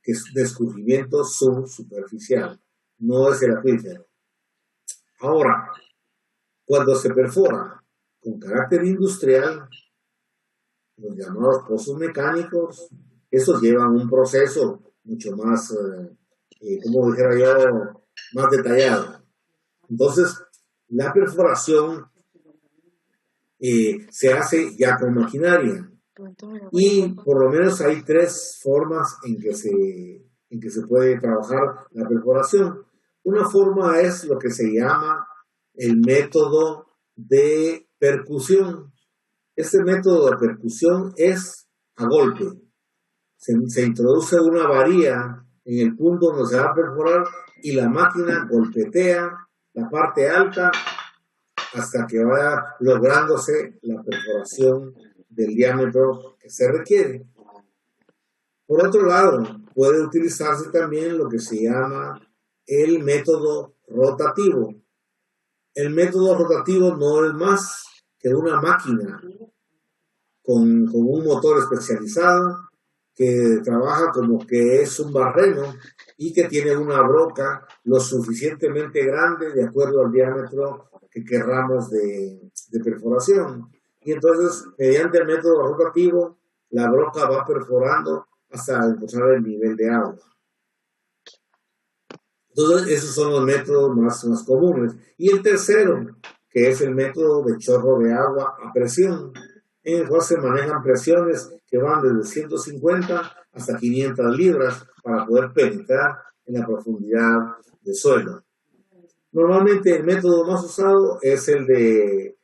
que es de escurrimiento subsuperficial, no es el acuífero. Ahora, cuando se perfora con carácter industrial, los llamados pozos mecánicos, esos llevan un proceso mucho más, como dijera yo, más detallado. Entonces, la perforación se hace ya con maquinaria. Y por lo menos hay 3 formas en que se puede trabajar la perforación. Una forma es lo que se llama el método de percusión. Este método de percusión es a golpe. Se introduce una varilla en el punto donde se va a perforar y la máquina golpetea la parte alta hasta que vaya lográndose la perforación del diámetro que se requiere. Por otro lado, puede utilizarse también lo que se llama el método rotativo. El método rotativo no es más que una máquina con un motor especializado que trabaja como que es un barreno y que tiene una broca lo suficientemente grande de acuerdo al diámetro que querramos de perforación. Y entonces, mediante el método rotativo, la broca va perforando hasta alcanzar el nivel de agua. Entonces, esos son los métodos más comunes. Y el tercero, que es el método de chorro de agua a presión, en el cual se manejan presiones que van desde 150 hasta 500 libras para poder penetrar en la profundidad del suelo. Normalmente el método más usado es el de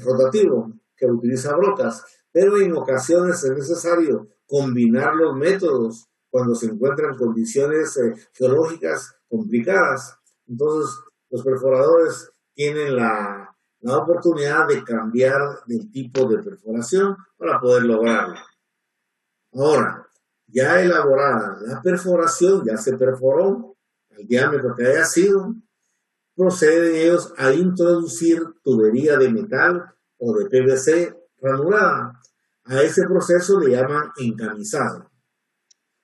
rotativo, que utiliza brocas, pero en ocasiones es necesario combinar los métodos cuando se encuentran condiciones geológicas complicadas. Entonces, los perforadores tienen la oportunidad de cambiar del tipo de perforación para poder lograrlo. Ahora, ya elaborada la perforación, ya se perforó al diámetro que haya sido, proceden ellos a introducir tubería de metal o de PVC ranurada. A ese proceso le llaman encamisado.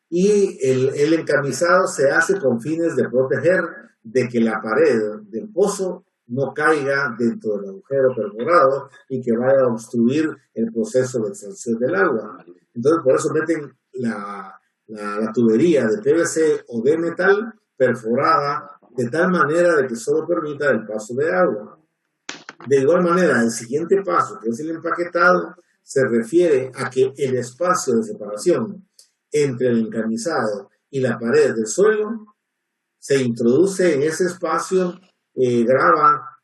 Y el encamisado se hace con fines de proteger de que la pared del pozo no caiga dentro del agujero perforado y que vaya a obstruir el proceso de extracción del agua. Entonces, por eso meten la tubería de PVC o de metal perforada de tal manera de que solo permita el paso de agua. De igual manera, el siguiente paso, que es el empaquetado, se refiere a que el espacio de separación entre el encamisado y la pared del suelo se introduce en ese espacio grava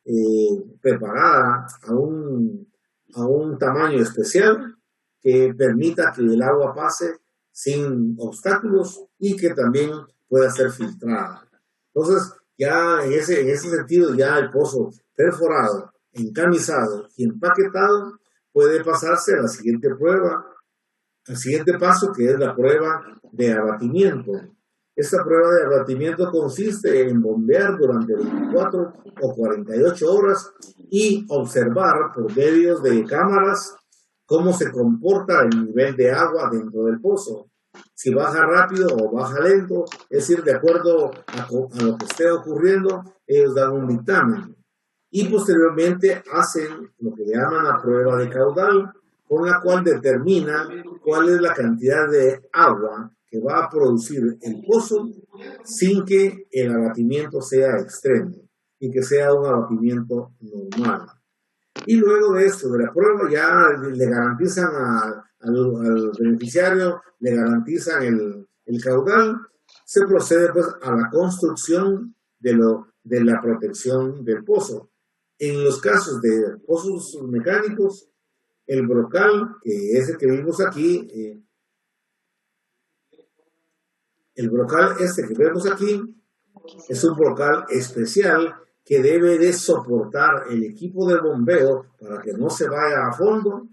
preparada a un tamaño especial que permita que el agua pase sin obstáculos y que también pueda ser filtrada. Entonces, ya en ese sentido, ya el pozo perforado, encamisado y empaquetado puede pasarse a la siguiente prueba, al siguiente paso, que es la prueba de abatimiento. Esta prueba de abatimiento consiste en bombear durante 24 o 48 horas y observar por medio de cámaras cómo se comporta el nivel de agua dentro del pozo. Si baja rápido o baja lento, es decir, de acuerdo a lo que esté ocurriendo, ellos dan un dictamen. Y posteriormente hacen lo que le llaman la prueba de caudal, con la cual determina cuál es la cantidad de agua que va a producir el pozo sin que el abatimiento sea extremo y que sea un abatimiento normal. Y luego de esto, de la prueba, ya le garantizan al beneficiario, le garantizan el caudal, se procede pues a la construcción de la protección del pozo. En los casos de pozos mecánicos, el brocal, que es el que vimos aquí, el brocal que vemos aquí es un brocal especial que debe de soportar el equipo de bombeo para que no se vaya a fondo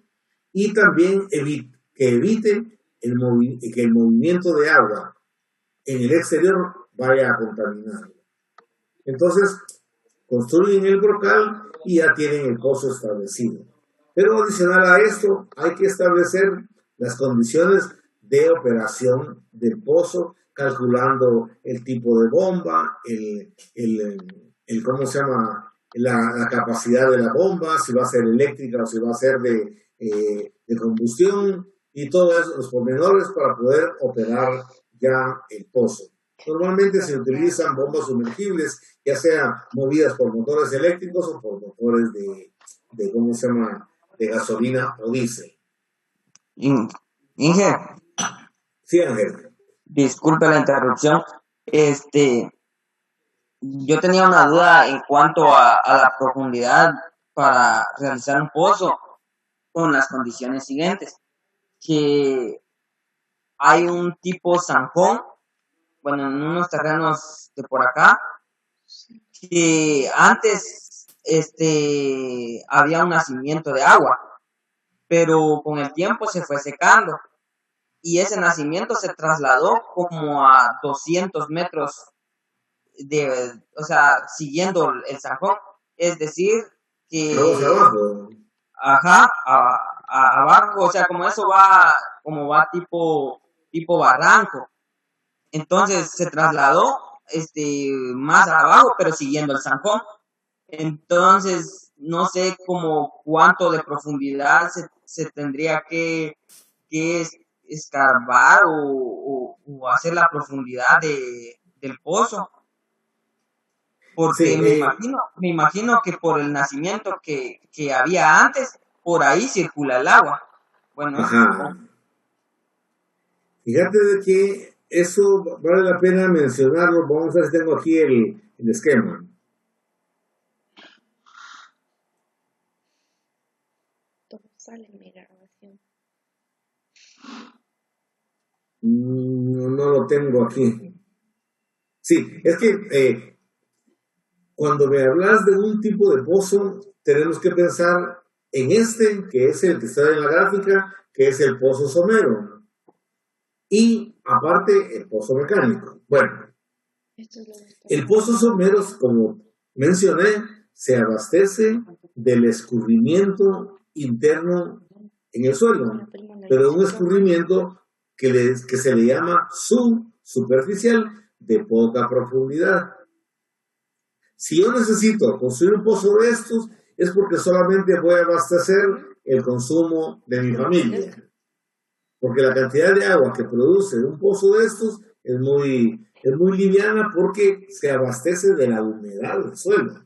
y también que evite que el movimiento de agua en el exterior vaya a contaminar. Entonces, construyen el brocal y ya tienen el pozo establecido. Pero adicional a esto, hay que establecer las condiciones de operación del pozo, calculando el tipo de bomba, ¿cómo se llama? La capacidad de la bomba, si va a ser eléctrica o si va a ser de combustión, y todos eso, los pormenores para poder operar ya el pozo. Normalmente se utilizan bombas sumergibles, ya sea movidas por motores eléctricos o por motores ¿cómo se llama?, de gasolina o diésel. Inge, Sí, Ángel. disculpe la interrupción. Yo tenía una duda en cuanto a la profundidad para realizar un pozo con las condiciones siguientes. Que hay un tipo zanjón, bueno, en unos terrenos de por acá, que antes había un nacimiento de agua, pero con el tiempo se fue secando y ese nacimiento se trasladó como a 200 metros o sea, siguiendo el zanjón, es decir, que Vamos abajo. ajá, abajo, o sea, como eso va tipo barranco. Entonces se trasladó más abajo, pero siguiendo el zanjón. Entonces, no sé como cuánto de profundidad se tendría que escarbar o hacer la profundidad del pozo. Porque Sí, me imagino que por el nacimiento que había antes, por ahí circula el agua. Bueno, ajá. Fíjate de que eso vale la pena mencionarlo. Vamos a ver si tengo aquí el esquema. Todo sale en mi grabación. No lo tengo aquí. Sí, es que cuando me hablas de un tipo de pozo, tenemos que pensar en que es el que está en la gráfica, que es el pozo somero. Y aparte, el pozo mecánico. Bueno, Esto es lo que está. el pozo somero, como mencioné, se abastece del escurrimiento interno en el suelo, pero un escurrimiento que se le llama subsuperficial, de poca profundidad. Si yo necesito construir un pozo de estos, es porque solamente voy a abastecer el consumo de mi familia. Porque la cantidad de agua que produce un pozo de estos es muy liviana porque se abastece de la humedad del suelo.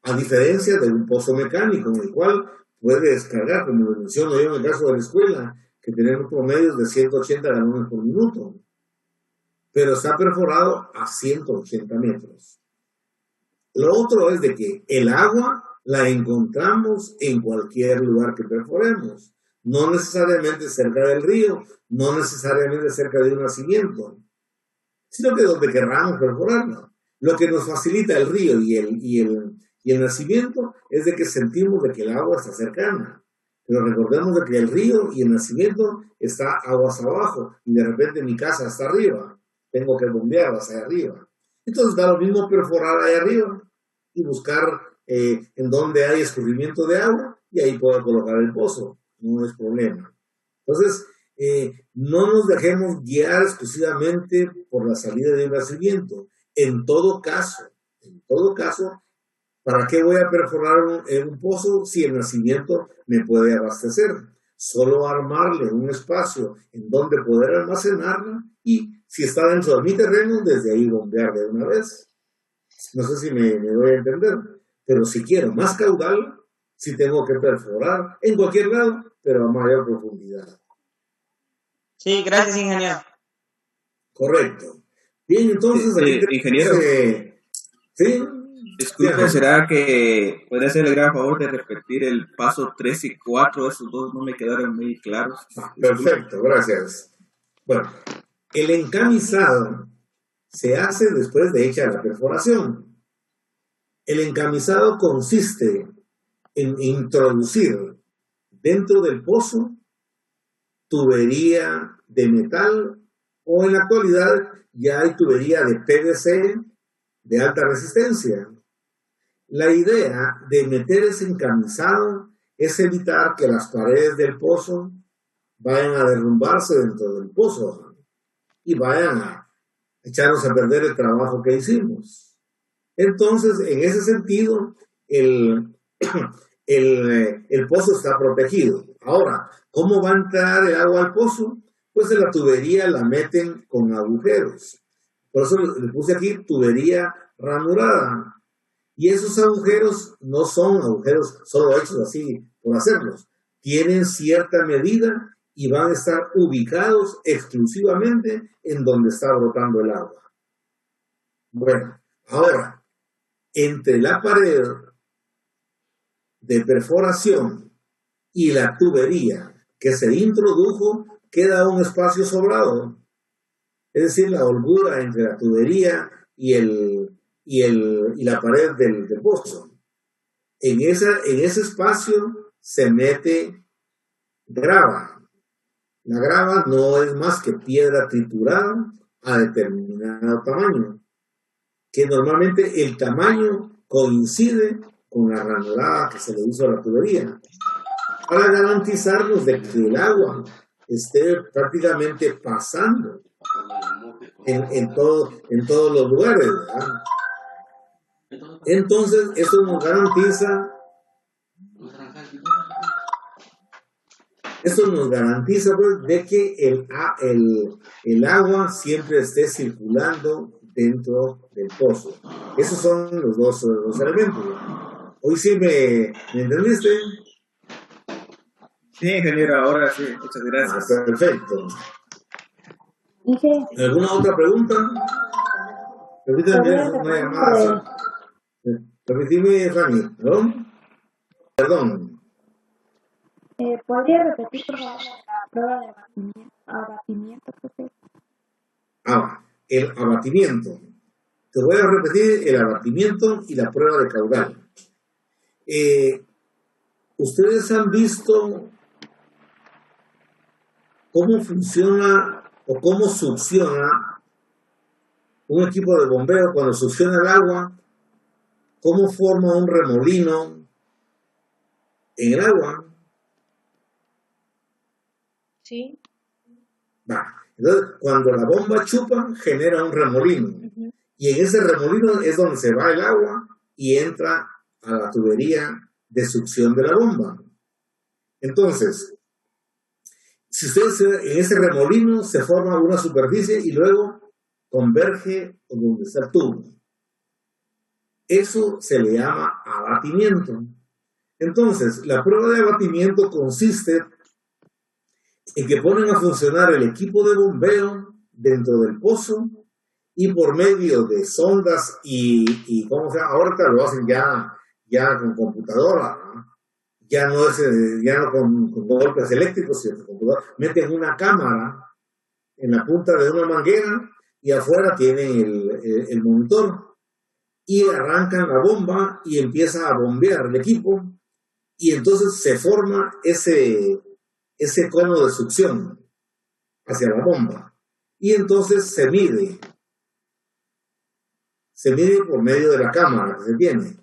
A diferencia de un pozo mecánico en el cual puede descargar, como lo menciono yo en el caso de la escuela, que tenemos promedios de 180 galones por minuto, pero está perforado a 180 metros. Lo otro es de que el agua la encontramos en cualquier lugar que perforemos, no necesariamente cerca del río, no necesariamente cerca de un nacimiento, sino que donde querramos perforarla. Lo que nos facilita el río y el nacimiento es de que sentimos de que el agua está cercana. Pero recordemos de que el río y el nacimiento está aguas abajo y de repente mi casa está arriba. Tengo que bombear hacia arriba. Entonces da lo mismo perforar ahí arriba y buscar en donde hay escurrimiento de agua y ahí puedo colocar el pozo. No es problema. Entonces, no nos dejemos guiar exclusivamente por la salida de un nacimiento. En todo caso, ¿para qué voy a perforar un pozo si el nacimiento me puede abastecer? Solo armarle un espacio en donde poder almacenarla y si está dentro de mi terreno, desde ahí bombear de una vez. No sé si me doy a entender, pero si quiero más caudal, sí tengo que perforar en cualquier lado, pero a mayor profundidad. Sí, gracias, ingeniero. Correcto. Bien, entonces... ingeniero. Sí. Disculpe, ¿será que puede hacer el gran favor de repetir el paso 3 y 4? Esos dos no me quedaron muy claros. Perfecto, gracias. Bueno, el encamisado se hace después de hecha la perforación. El encamisado consiste en introducir dentro del pozo tubería de metal o en la actualidad ya hay tubería de PVC de alta resistencia. La idea de meter ese encamisado es evitar que las paredes del pozo vayan a derrumbarse dentro del pozo y vayan a echarnos a perder el trabajo que hicimos. Entonces, en ese sentido, el pozo está protegido. Ahora, ¿cómo va a entrar el agua al pozo? Pues en la tubería la meten con agujeros. Por eso le puse aquí tubería ranurada. Y esos agujeros no son agujeros solo hechos así por hacerlos. Tienen cierta medida y van a estar ubicados exclusivamente en donde está brotando el agua. Bueno, ahora, entre la pared de perforación y la tubería que se introdujo, queda un espacio sobrado. Es decir, la holgura entre la tubería y la pared del pozo. En ese espacio se mete grava. La grava no es más que piedra triturada a determinado tamaño, que normalmente el tamaño coincide con la ranurada que se le hizo a la tubería, para garantizarnos de que el agua esté prácticamente pasando en todos los lugares, ¿verdad? Entonces, esto nos garantiza pues, de que el agua siempre esté circulando dentro del pozo. Esos son los dos elementos. Hoy sí me entendiste. Sí, ingeniero, ahora sí, muchas gracias. Perfecto. Dije, ¿Alguna otra pregunta? Permítame una llamada. Permíteme, Rani. Perdón. ¿podría repetir por favor la prueba de abatimiento? El abatimiento. Te voy a repetir el abatimiento y la prueba de caudal. ¿Ustedes han visto cómo funciona o cómo succiona un equipo de bombeo cuando succiona el agua? ¿Cómo forma un remolino en el agua? Sí. Entonces, cuando la bomba chupa, genera un remolino. y en ese remolino es donde se va el agua y entra a la tubería de succión de la bomba. Entonces, si en ese remolino se forma una superficie y luego converge con donde está el tubo. Eso se le llama abatimiento. Entonces, la prueba de abatimiento consiste en que ponen a funcionar el equipo de bombeo dentro del pozo y por medio de sondas y ¿cómo se llama? Ahorita lo hacen ya con computadora, ¿no? Ya no con golpes eléctricos, sino con computadora. Meten una cámara en la punta de una manguera y afuera tienen el monitor y arrancan la bomba y empieza a bombear el equipo y entonces se forma ese cono de succión hacia la bomba y entonces se mide por medio de la cámara que se tiene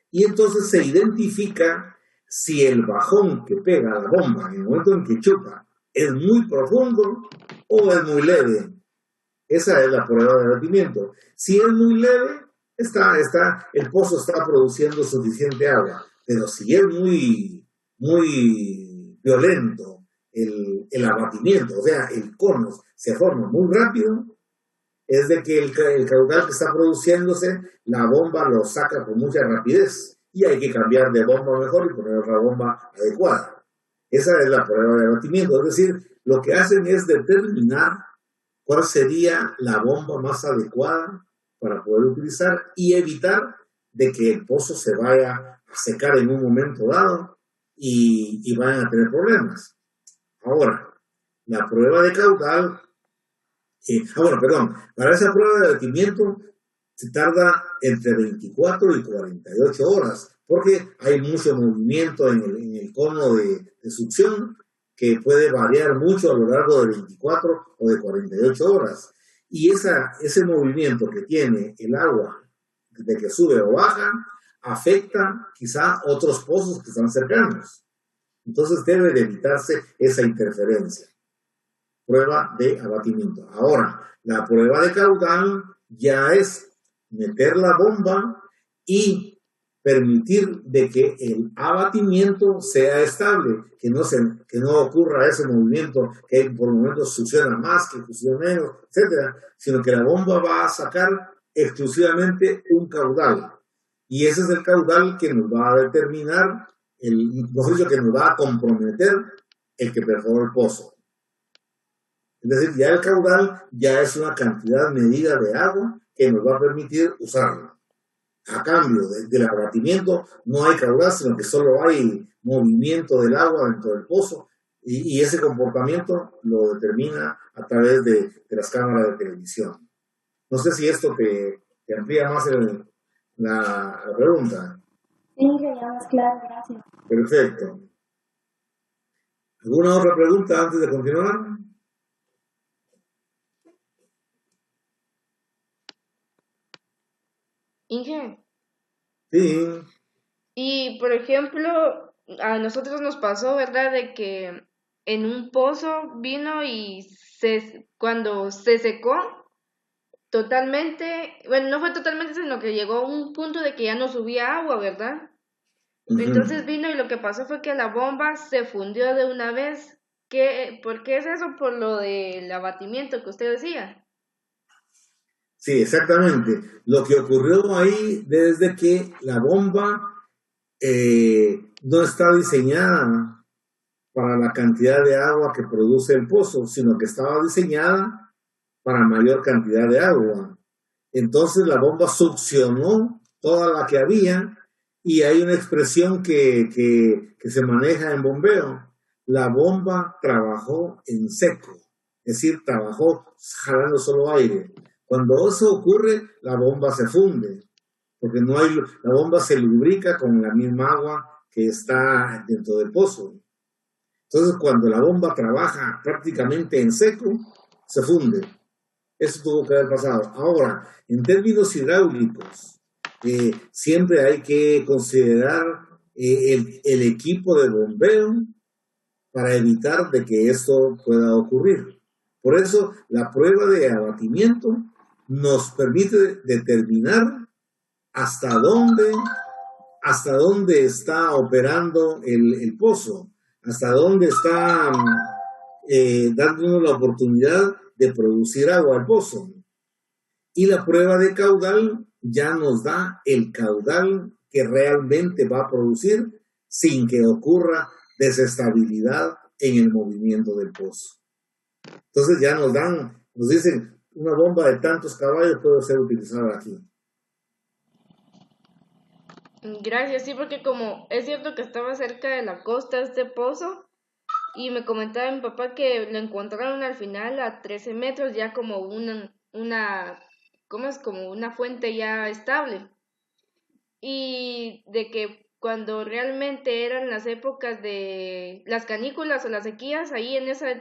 y entonces se identifica si el bajón que pega la bomba en el momento en que chupa es muy profundo o es muy leve. Esa es la prueba de abatimiento. Si es muy leve, el pozo está produciendo suficiente agua, pero si es muy violento el abatimiento, o sea, el cono se forma muy rápido, es de que el caudal que está produciéndose, la bomba lo saca con mucha rapidez y hay que cambiar de bomba mejor y poner otra bomba adecuada. Esa es la prueba de abatimiento, es decir, lo que hacen es determinar cuál sería la bomba más adecuada para poder utilizar y evitar de que el pozo se vaya a secar en un momento dado y vayan a tener problemas. Ahora, la prueba de caudal, para esa prueba de abatimiento se tarda entre 24 y 48 horas, porque hay mucho movimiento en el cono de succión que puede variar mucho a lo largo de 24 o de 48 horas. Y ese movimiento que tiene el agua, de que sube o baja, afecta quizá otros pozos que están cercanos. Entonces debe de evitarse esa interferencia. Prueba de abatimiento. Ahora, la prueba de caudal ya es meter la bomba y permitir de que el abatimiento sea estable, que no ocurra ese movimiento que por momentos succiona más, que succiona menos, etcétera, sino que la bomba va a sacar exclusivamente un caudal. Y ese es el caudal que nos va a determinar, que nos va a comprometer el que perforó el pozo. Es decir, ya el caudal ya es una cantidad medida de agua que nos va a permitir usarlo. A cambio del abatimiento no hay caudal, sino que solo hay movimiento del agua dentro del pozo y ese comportamiento lo determina a través de las cámaras de televisión. No sé si esto te amplía más la pregunta. Sí, ya más claro, gracias. Perfecto. ¿Alguna otra pregunta antes de continuar? Inge. Sí. Y por ejemplo, a nosotros nos pasó, ¿verdad? De que en un pozo vino y cuando se secó totalmente, bueno, no fue totalmente, sino que llegó a un punto de que ya no subía agua, ¿verdad? Entonces vino y lo que pasó fue que la bomba se fundió de una vez. ¿Por qué es eso? Por lo del abatimiento que usted decía. Sí, exactamente. Lo que ocurrió ahí desde que la bomba no está diseñada para la cantidad de agua que produce el pozo, sino que estaba diseñada para mayor cantidad de agua. Entonces la bomba succionó toda la que había y hay una expresión que se maneja en bombeo. La bomba trabajó en seco, es decir, trabajó jalando solo aire. Cuando eso ocurre, la bomba se funde, porque la bomba se lubrica con la misma agua que está dentro del pozo. Entonces, cuando la bomba trabaja prácticamente en seco, se funde. Eso tuvo que haber pasado. Ahora, en términos hidráulicos, siempre hay que considerar el equipo de bombeo para evitar de que esto pueda ocurrir. Por eso, la prueba de abatimiento nos permite determinar hasta dónde está operando el pozo, hasta dónde está dándonos la oportunidad de producir agua al pozo. Y la prueba de caudal ya nos da el caudal que realmente va a producir sin que ocurra desestabilidad en el movimiento del pozo. Entonces ya nos dicen, una bomba de tantos caballos puede ser utilizada aquí. Gracias, sí, porque como es cierto que estaba cerca de la costa este pozo, y me comentaba mi papá que lo encontraron al final a 13 metros, ya como ¿cómo es? Como una fuente ya estable. Y de que cuando realmente eran las épocas de las canículas o las sequías, ahí en ese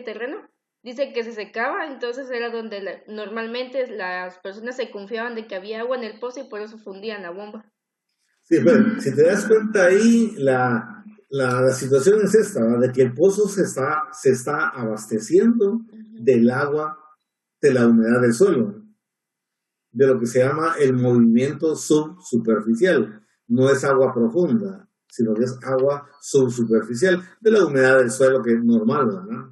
terreno, dice que se secaba, entonces era donde normalmente las personas se confiaban de que había agua en el pozo y por eso fundían la bomba. Sí, pero si te das cuenta ahí, la situación es esta, ¿verdad? De que el pozo se está abasteciendo del agua, de la humedad del suelo, de lo que se llama el movimiento subsuperficial. No es agua profunda, sino que es agua subsuperficial, de la humedad del suelo que es normal, ¿verdad?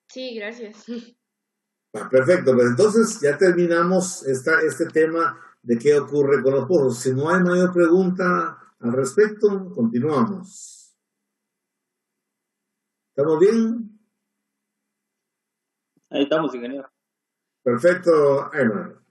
Sí, gracias. Perfecto, pues entonces ya terminamos este tema de qué ocurre con los pozos. Si no hay mayor pregunta al respecto, continuamos. ¿Estamos bien? Ahí estamos, ingeniero. Perfecto, Ayman.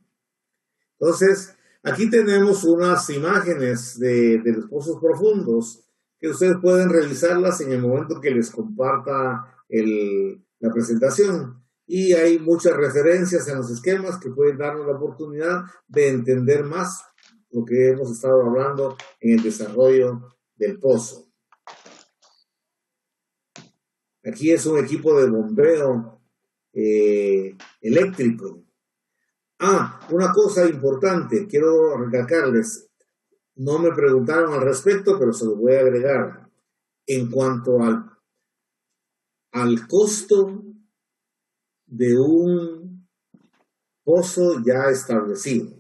Entonces, aquí tenemos unas imágenes de los pozos profundos que ustedes pueden revisarlas en el momento que les comparta la presentación. Y hay muchas referencias en los esquemas que pueden darnos la oportunidad de entender más lo que hemos estado hablando en el desarrollo del pozo. Aquí es un equipo de bombeo eléctrico. Una cosa importante, quiero recalcarles, no me preguntaron al respecto, pero se lo voy a agregar. En cuanto al costo de un pozo ya establecido.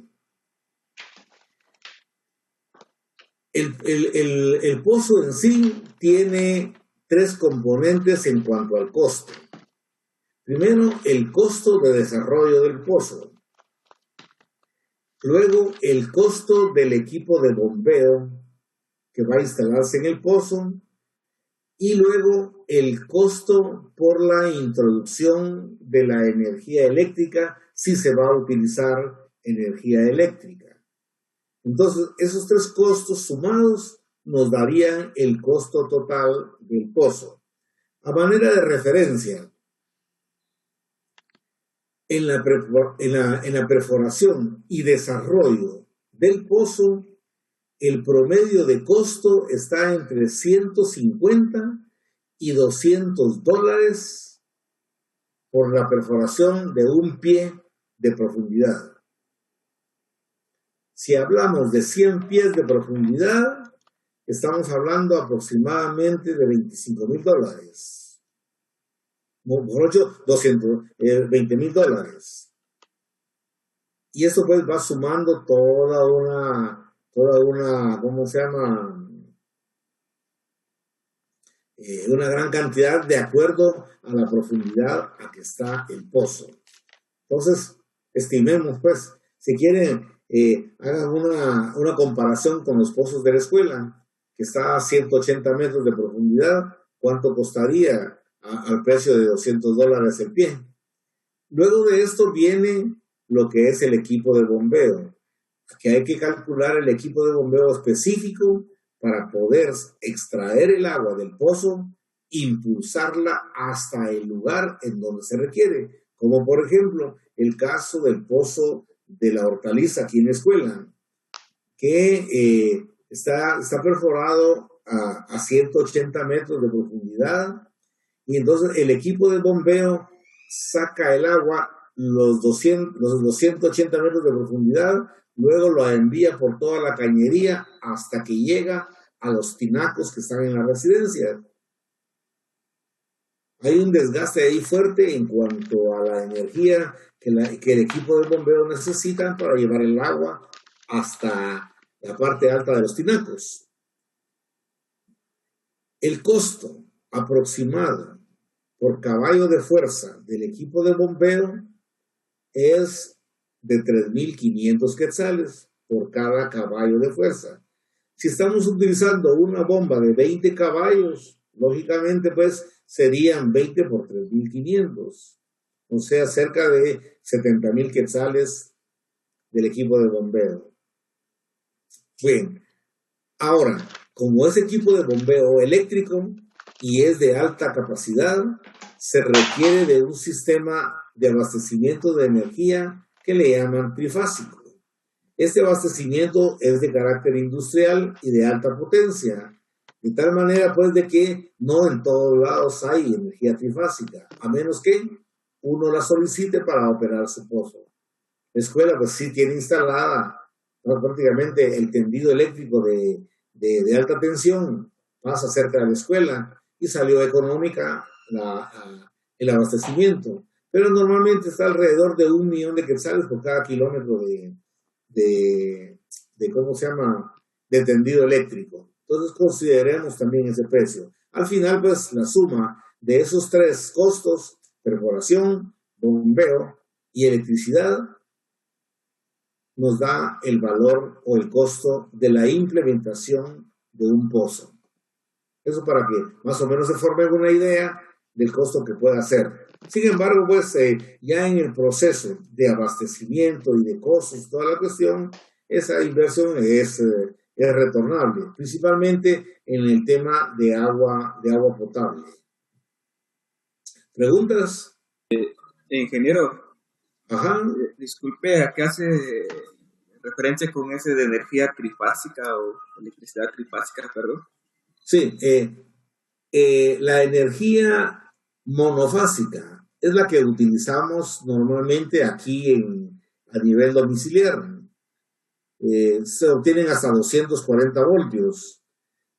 El pozo en sí tiene 3 componentes en cuanto al costo. Primero, el costo de desarrollo del pozo. Luego, el costo del equipo de bombeo que va a instalarse en el pozo. Y luego el costo por la introducción de la energía eléctrica si se va a utilizar energía eléctrica. Entonces, esos 3 costos sumados nos darían el costo total del pozo. A manera de referencia, en la perforación y desarrollo del pozo, el promedio de costo está entre 150 y $200 por la perforación de un pie de profundidad. Si hablamos de 100 pies de profundidad, estamos hablando aproximadamente de $25,000. Mejor dicho, $20,000. Y eso pues va sumando toda una, ¿cómo se llama? Una gran cantidad de acuerdo a la profundidad a que está el pozo. Entonces, estimemos, pues, si quieren, hagan una comparación con los pozos de la escuela, que está a 180 metros de profundidad, ¿cuánto costaría al precio de $200 el pie? Luego de esto viene lo que es el equipo de bombeo, que hay que calcular el equipo de bombeo específico para poder extraer el agua del pozo, impulsarla hasta el lugar en donde se requiere, como por ejemplo el caso del pozo de la hortaliza aquí en la escuela, que está perforado a 180 metros de profundidad, y entonces el equipo de bombeo saca el agua los 180 metros de profundidad, luego lo envía por toda la cañería hasta que llega a los tinacos que están en la residencia. Hay un desgaste ahí fuerte en cuanto a la energía que el equipo de bombeo necesita para llevar el agua hasta la parte alta de los tinacos. El costo aproximado por caballo de fuerza del equipo de bombeo es de 3.500 quetzales por cada caballo de fuerza. Si estamos utilizando una bomba de 20 caballos, lógicamente pues serían 20 por 3.500, o sea, cerca de 70.000 quetzales del equipo de bombeo. Bien, ahora, como es equipo de bombeo eléctrico y es de alta capacidad, se requiere de un sistema de abastecimiento de energía que le llaman trifásico. Este abastecimiento es de carácter industrial y de alta potencia, de tal manera pues de que no en todos lados hay energía trifásica, a menos que uno la solicite para operar su pozo. La escuela pues sí tiene instalada prácticamente el tendido eléctrico de alta tensión, pasa cerca de la escuela y salió económica el abastecimiento, pero normalmente está alrededor de 1.000.000 de quetzales por cada kilómetro ¿cómo se llama?, de tendido eléctrico. Entonces consideremos también ese precio. Al final, pues, la suma de esos tres costos, perforación, bombeo y electricidad, nos da el valor o el costo de la implementación de un pozo. Eso para que más o menos se forme una idea del costo que pueda ser. Sin embargo, pues ya en el proceso de abastecimiento y de costos, toda la cuestión, esa inversión es retornable, principalmente en el tema de agua potable. ¿Preguntas? Ingeniero, Ajá. disculpe, ¿a qué hace referencia con ese de energía trifásica o electricidad trifásica, perdón? Sí, la energía monofásica es la que utilizamos normalmente aquí a nivel domiciliar. Se obtienen hasta 240 voltios,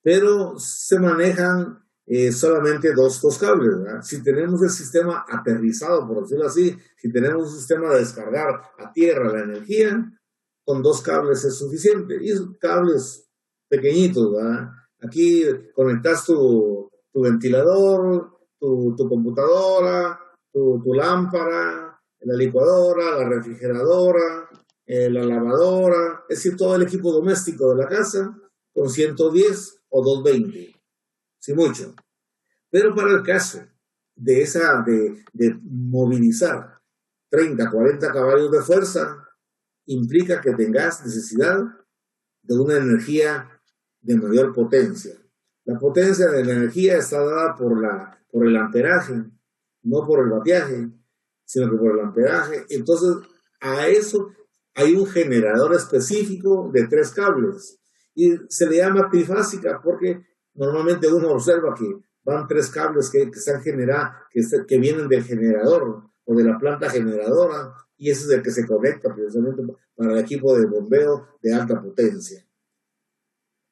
pero se manejan solamente dos cables, ¿verdad? Si tenemos el sistema aterrizado, por decirlo así, si tenemos un sistema de descargar a tierra la energía, con 2 cables es suficiente. Y son cables pequeñitos, ¿verdad? Aquí conectas tu ventilador, tu computadora, tu lámpara, la licuadora, la refrigeradora, la lavadora, es decir, todo el equipo doméstico de la casa con 110 o 220, sin mucho. Pero para el caso de movilizar 30, 40 caballos de fuerza, implica que tengas necesidad de una energía de mayor potencia. La potencia de la energía está dada por el amperaje, no por el vatiaje, sino que por el amperaje. Entonces, a eso hay un generador específico de 3 cables y se le llama trifásica porque normalmente uno observa que van 3 cables que vienen del generador o de la planta generadora, y ese es el que se conecta precisamente para el equipo de bombeo de alta potencia.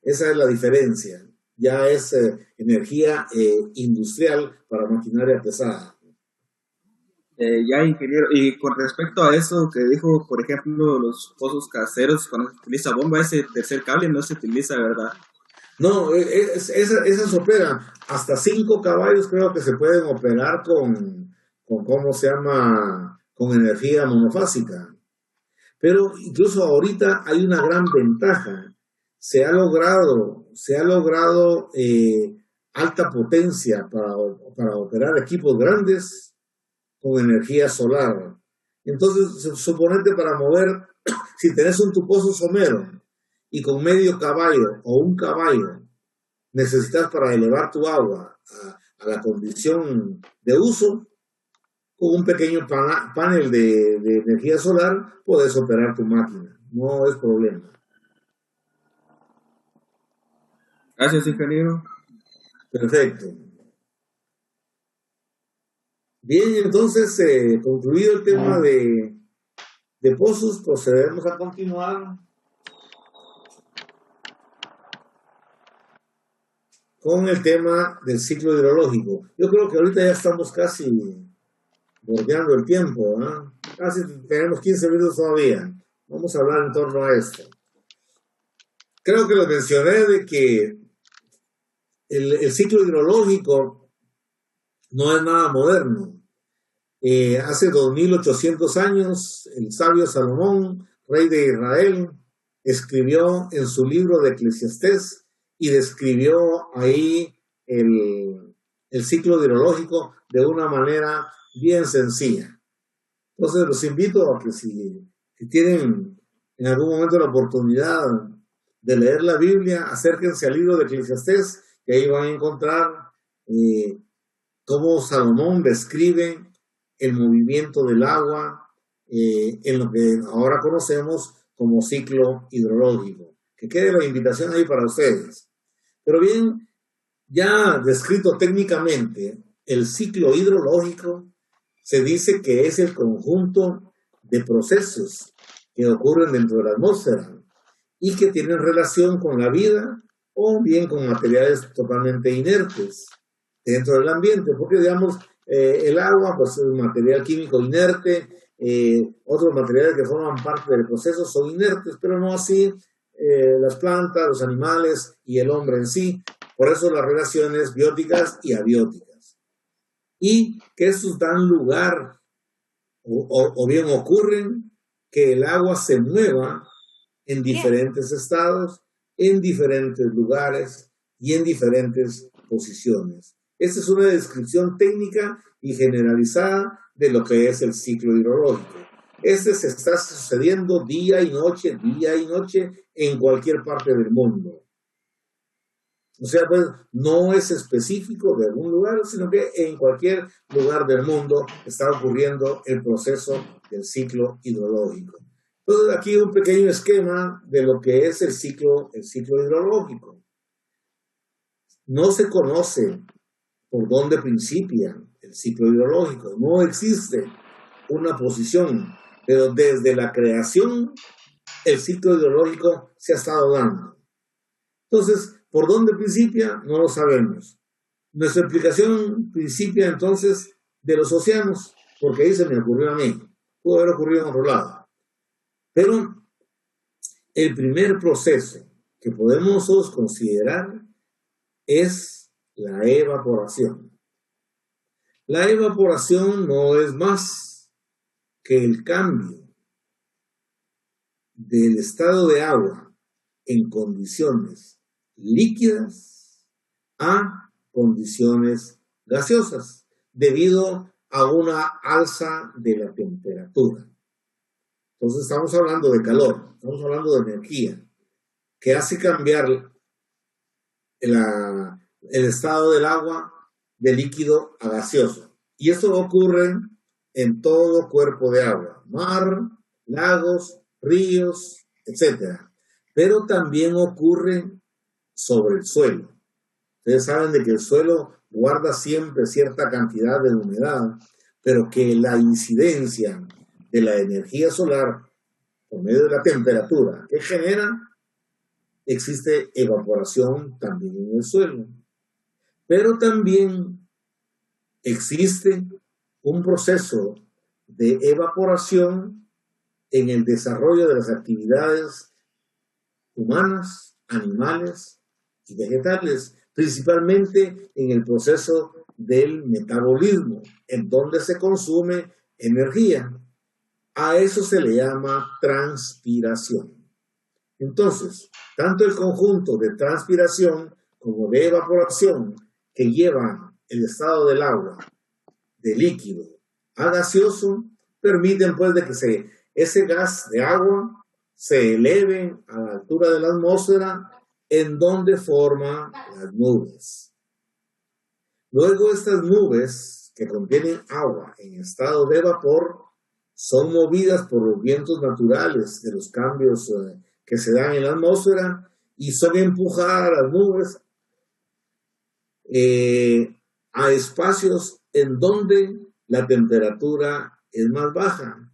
Esa es la diferencia. Ya es energía industrial para maquinaria pesada. Ya, ingeniero, y con respecto a eso que dijo, por ejemplo, los pozos caseros, cuando se utiliza bomba, ese tercer cable no se utiliza, ¿verdad? No, esas operan hasta 5 caballos, creo que se pueden operar con ¿cómo se llama?, con energía monofásica. Pero incluso ahorita hay una gran ventaja. Se ha logrado alta potencia para operar equipos grandes con energía solar. Entonces, suponete para mover, si tenés tu pozo somero y con medio caballo o un caballo necesitas para elevar tu agua a la condición de uso, con un pequeño panel de energía solar puedes operar tu máquina, no es problema. Gracias, ingeniero. Perfecto. Bien, entonces, concluido el tema de pozos, procedemos a continuar con el tema del ciclo hidrológico. Yo creo que ahorita ya estamos casi bordeando el tiempo, ¿no? Casi tenemos 15 minutos todavía. Vamos a hablar en torno a esto. Creo que lo mencioné de que el ciclo hidrológico no es nada moderno. Hace 2800 años, el sabio Salomón, rey de Israel, escribió en su libro de Eclesiastés y describió ahí el ciclo hidrológico de una manera bien sencilla. Entonces los invito a que si tienen en algún momento la oportunidad de leer la Biblia, acérquense al libro de Eclesiastés, que ahí van a encontrar cómo Salomón describe el movimiento del agua en lo que ahora conocemos como ciclo hidrológico. Que quede la invitación ahí para ustedes. Pero bien, ya descrito técnicamente, el ciclo hidrológico se dice que es el conjunto de procesos que ocurren dentro de la atmósfera y que tienen relación con la vida o bien con materiales totalmente inertes dentro del ambiente, porque digamos, el agua pues, es un material químico inerte, otros materiales que forman parte del proceso son inertes, pero no así las plantas, los animales y el hombre en sí. Por eso las relaciones bióticas y abióticas. Y que estos dan lugar o bien ocurren que el agua se mueva en diferentes estados, en diferentes lugares y en diferentes posiciones. Esta es una descripción técnica y generalizada de lo que es el ciclo hidrológico. Este se está sucediendo día y noche en cualquier parte del mundo. O sea, pues no es específico de algún lugar, sino que en cualquier lugar del mundo está ocurriendo el proceso del ciclo hidrológico. Entonces aquí un pequeño esquema de lo que es el ciclo hidrológico. No se conoce por dónde principia el ciclo hidrológico, no existe una posición, pero desde la creación el ciclo hidrológico se ha estado dando. Entonces, ¿por dónde principia? No lo sabemos. Nuestra explicación principia entonces de los océanos, porque ahí se me ocurrió a mí, pudo haber ocurrido en otro lado. Pero el primer proceso que podemos nosotros considerar es la evaporación. La evaporación no es más que el cambio del estado de agua en condiciones líquidas a condiciones gaseosas debido a una alza de la temperatura. Entonces estamos hablando de calor, estamos hablando de energía, que hace cambiar el estado del agua de líquido a gaseoso. Y esto ocurre en todo cuerpo de agua, mar, lagos, ríos, etc. Pero también ocurre sobre el suelo. Ustedes saben de que el suelo guarda siempre cierta cantidad de humedad, pero que la incidencia de la energía solar por medio de la temperatura que genera, existe evaporación también en el suelo. Pero también existe un proceso de evaporación en el desarrollo de las actividades humanas, animales y vegetales, principalmente en el proceso del metabolismo, en donde se consume energía. A eso se le llama transpiración. Entonces, tanto el conjunto de transpiración como de evaporación que llevan el estado del agua de líquido a gaseoso permiten pues de que ese gas de agua se eleve a la altura de la atmósfera en donde forma las nubes. Luego estas nubes que contienen agua en estado de vapor son movidas por los vientos naturales de los cambios que se dan en la atmósfera y son empujadas las nubes a espacios en donde la temperatura es más baja.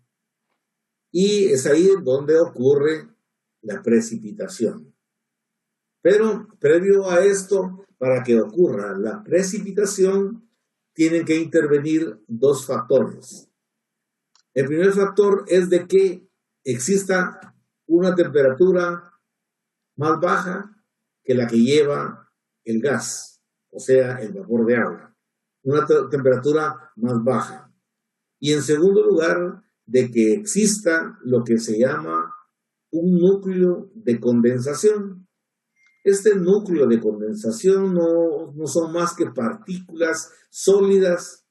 Y es ahí donde ocurre la precipitación. Pero previo a esto, para que ocurra la precipitación, tienen que intervenir dos factores. El primer factor es de que exista una temperatura más baja que la que lleva el gas, o sea, el vapor de agua. Una temperatura más baja. Y en segundo lugar, de que exista lo que se llama un núcleo de condensación. Este núcleo de condensación no son más que partículas sólidas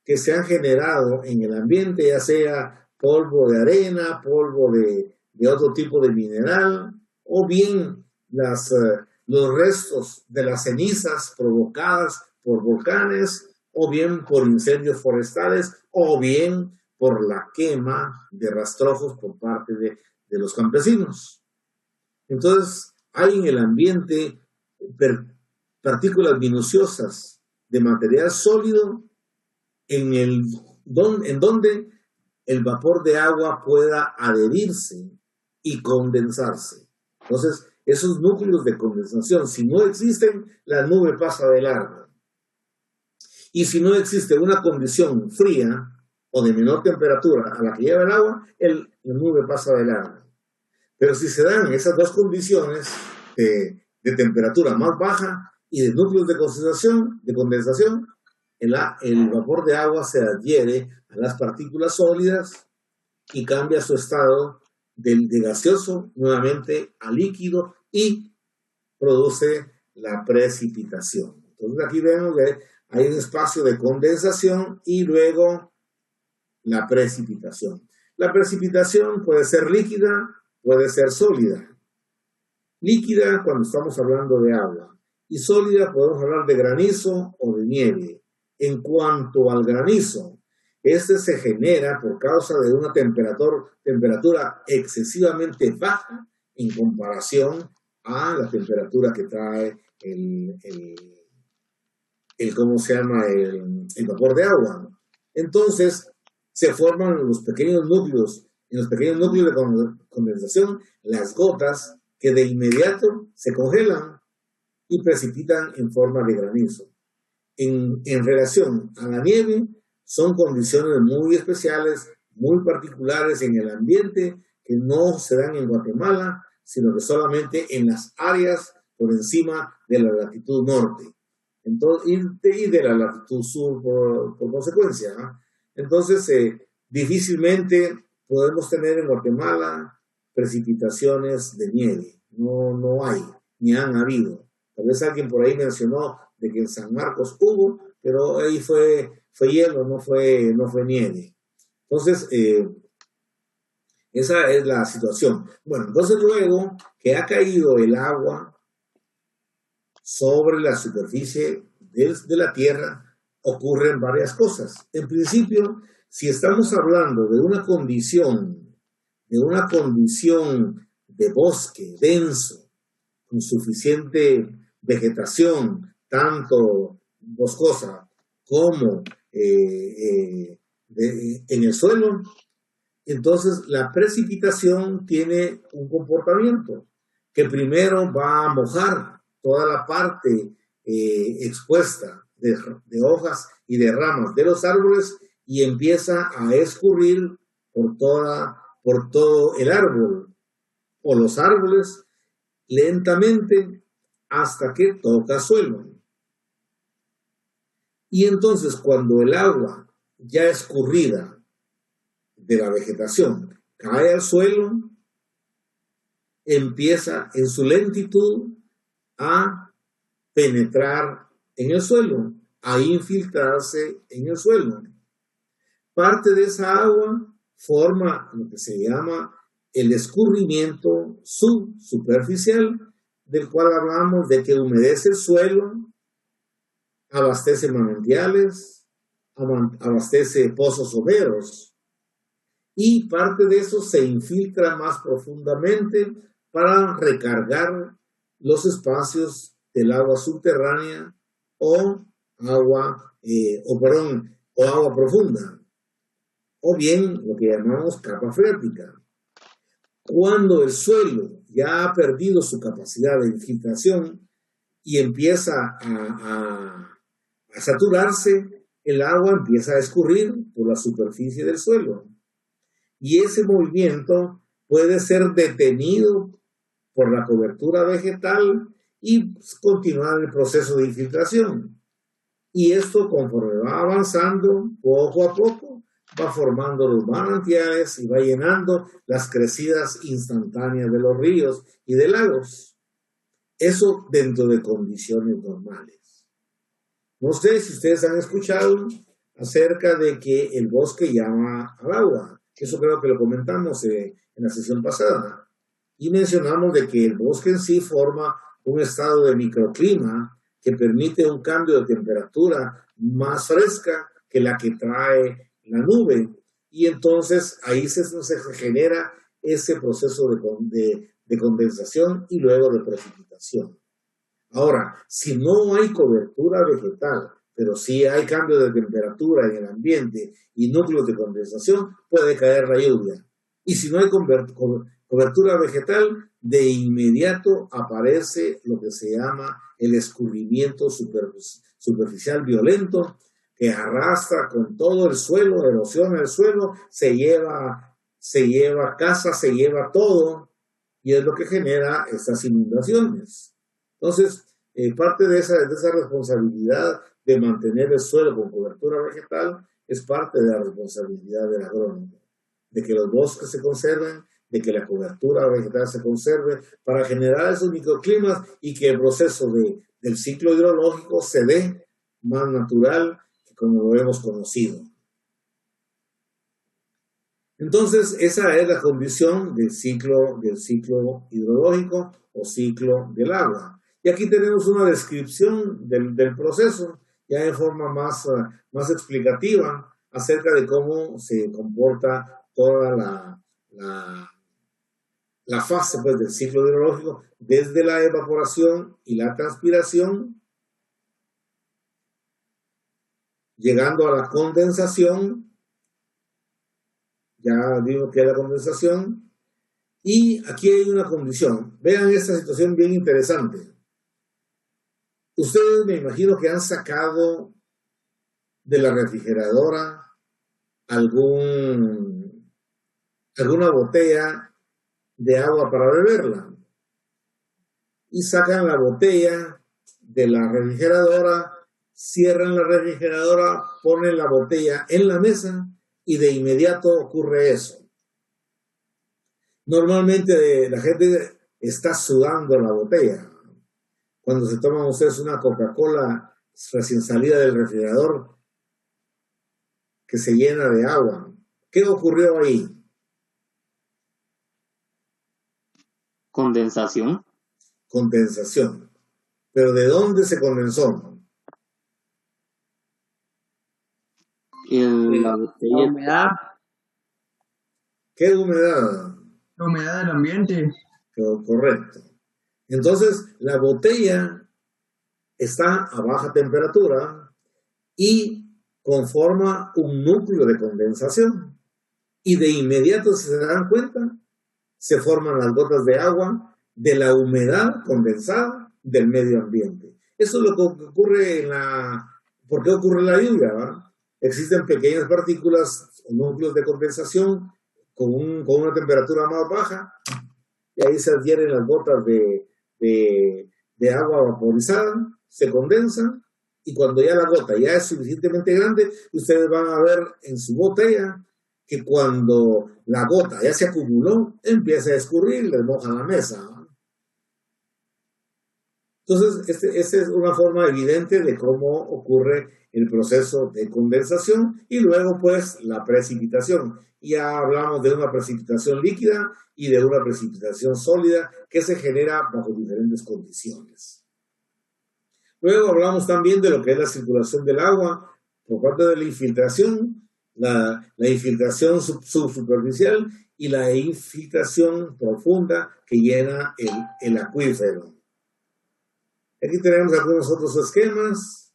que se han generado en el ambiente, ya sea polvo de arena, polvo de otro tipo de mineral, o bien los restos de las cenizas provocadas por volcanes, o bien por incendios forestales, o bien por la quema de rastrojos por parte de los campesinos. Entonces, hay en el ambiente partículas minuciosas de material sólido en donde el vapor de agua pueda adherirse y condensarse. Entonces, esos núcleos de condensación, si no existen, la nube pasa de largo. Y si no existe una condición fría o de menor temperatura a la que lleva el agua, la nube pasa de largo. Pero si se dan esas dos condiciones de temperatura más baja y de núcleos de condensación, el vapor de agua se adhiere a las partículas sólidas y cambia su estado de gaseoso nuevamente a líquido y produce la precipitación. Entonces aquí vemos que hay un espacio de condensación y luego la precipitación. La precipitación puede ser líquida, puede ser sólida. Líquida cuando estamos hablando de agua y sólida podemos hablar de granizo o de nieve. En cuanto al granizo, este se genera por causa de una temperatura excesivamente baja en comparación a la temperatura que trae el vapor de agua. Entonces, se forman los pequeños núcleos, en los pequeños núcleos de condensación, las gotas que de inmediato se congelan y precipitan en forma de granizo. En relación a la nieve, son condiciones muy especiales, muy particulares en el ambiente, que no se dan en Guatemala, sino que solamente en las áreas por encima de la latitud norte. Entonces, y de la latitud sur por consecuencia, ¿no? Entonces, difícilmente podemos tener en Guatemala precipitaciones de nieve. No hay, ni han habido. Tal vez alguien por ahí mencionó de que en San Marcos hubo, pero ahí fue hielo, no fue nieve. Entonces, esa es la situación. Bueno, entonces luego que ha caído el agua sobre la superficie de la Tierra, ocurren varias cosas. En principio, si estamos hablando de una condición de bosque denso, con suficiente vegetación, tanto boscosa como en el suelo, entonces la precipitación tiene un comportamiento que primero va a mojar toda la parte expuesta de hojas y de ramas de los árboles y empieza a escurrir por todo el árbol o los árboles lentamente hasta que toca suelo. Y entonces cuando el agua ya escurrida de la vegetación cae al suelo, empieza en su lentitud a penetrar en el suelo, a infiltrarse en el suelo. Parte de esa agua forma lo que se llama el escurrimiento subsuperficial, del cual hablamos de que humedece el suelo, abastece manantiales, abastece pozos soberos, y parte de eso se infiltra más profundamente para recargar los espacios del agua subterránea o agua profunda, o bien lo que llamamos capa freática. Cuando el suelo ya ha perdido su capacidad de infiltración, y empieza a saturarse, el agua empieza a escurrir por la superficie del suelo. Y ese movimiento puede ser detenido por la cobertura vegetal y continuar el proceso de infiltración. Y esto, conforme va avanzando, poco a poco, va formando los manantiales y va llenando las crecidas instantáneas de los ríos y de lagos. Eso dentro de condiciones normales. No sé si ustedes han escuchado acerca de que el bosque llama al agua. Eso creo que lo comentamos en la sesión pasada. Y mencionamos de que el bosque en sí forma un estado de microclima que permite un cambio de temperatura más fresca que la que trae la nube. Y entonces ahí se genera ese proceso de condensación y luego de precipitación. Ahora, si no hay cobertura vegetal, pero sí hay cambio de temperatura en el ambiente y núcleos de condensación, puede caer la lluvia. Y si no hay cobertura vegetal, de inmediato aparece lo que se llama el escurrimiento superficial violento, que arrastra con todo el suelo, erosiona el suelo, se lleva casa, se lleva todo, y es lo que genera estas inundaciones. Entonces, parte de esa responsabilidad de mantener el suelo con cobertura vegetal es parte de la responsabilidad del agrónomo, de que los bosques se conserven, de que la cobertura vegetal se conserve para generar esos microclimas y que el proceso del ciclo hidrológico se dé más natural que como lo hemos conocido. Entonces, esa es la condición del ciclo hidrológico o ciclo del agua. Y aquí tenemos una descripción del proceso, ya en forma más explicativa, acerca de cómo se comporta toda la fase pues, del ciclo hidrológico, desde la evaporación y la transpiración, llegando a la condensación. Ya vimos que es la condensación. Y aquí hay una condición. Vean esta situación bien interesante. Ustedes me imagino que han sacado de la refrigeradora alguna botella de agua para beberla. Y sacan la botella de la refrigeradora, cierran la refrigeradora, ponen la botella en la mesa y de inmediato ocurre eso. Normalmente la gente está sudando la botella. Cuando se toman ustedes una Coca-Cola recién salida del refrigerador que se llena de agua, ¿qué ocurrió ahí? Condensación. Condensación. ¿Pero de dónde se condensó? La botella. Humedad. ¿Qué humedad? La humedad del ambiente. Correcto. Entonces, la botella está a baja temperatura y conforma un núcleo de condensación. Y de inmediato, si se dan cuenta, se forman las gotas de agua de la humedad condensada del medio ambiente. Eso es lo que ocurre ¿Por qué ocurre la lluvia? ¿Va? Existen pequeñas partículas o núcleos de condensación con una temperatura más baja y ahí se adhieren las gotas de agua vaporizada, se condensan y cuando ya la gota ya es suficientemente grande, ustedes van a ver en su botella que cuando la gota ya se acumuló, empieza a escurrir, les moja la mesa. Entonces, esta es una forma evidente de cómo ocurre el proceso de condensación y luego, pues, la precipitación. Ya hablamos de una precipitación líquida y de una precipitación sólida que se genera bajo diferentes condiciones. Luego hablamos también de lo que es la circulación del agua por parte de la infiltración, la infiltración subsuperficial y la infiltración profunda que llena el acuífero. Aquí tenemos algunos otros esquemas,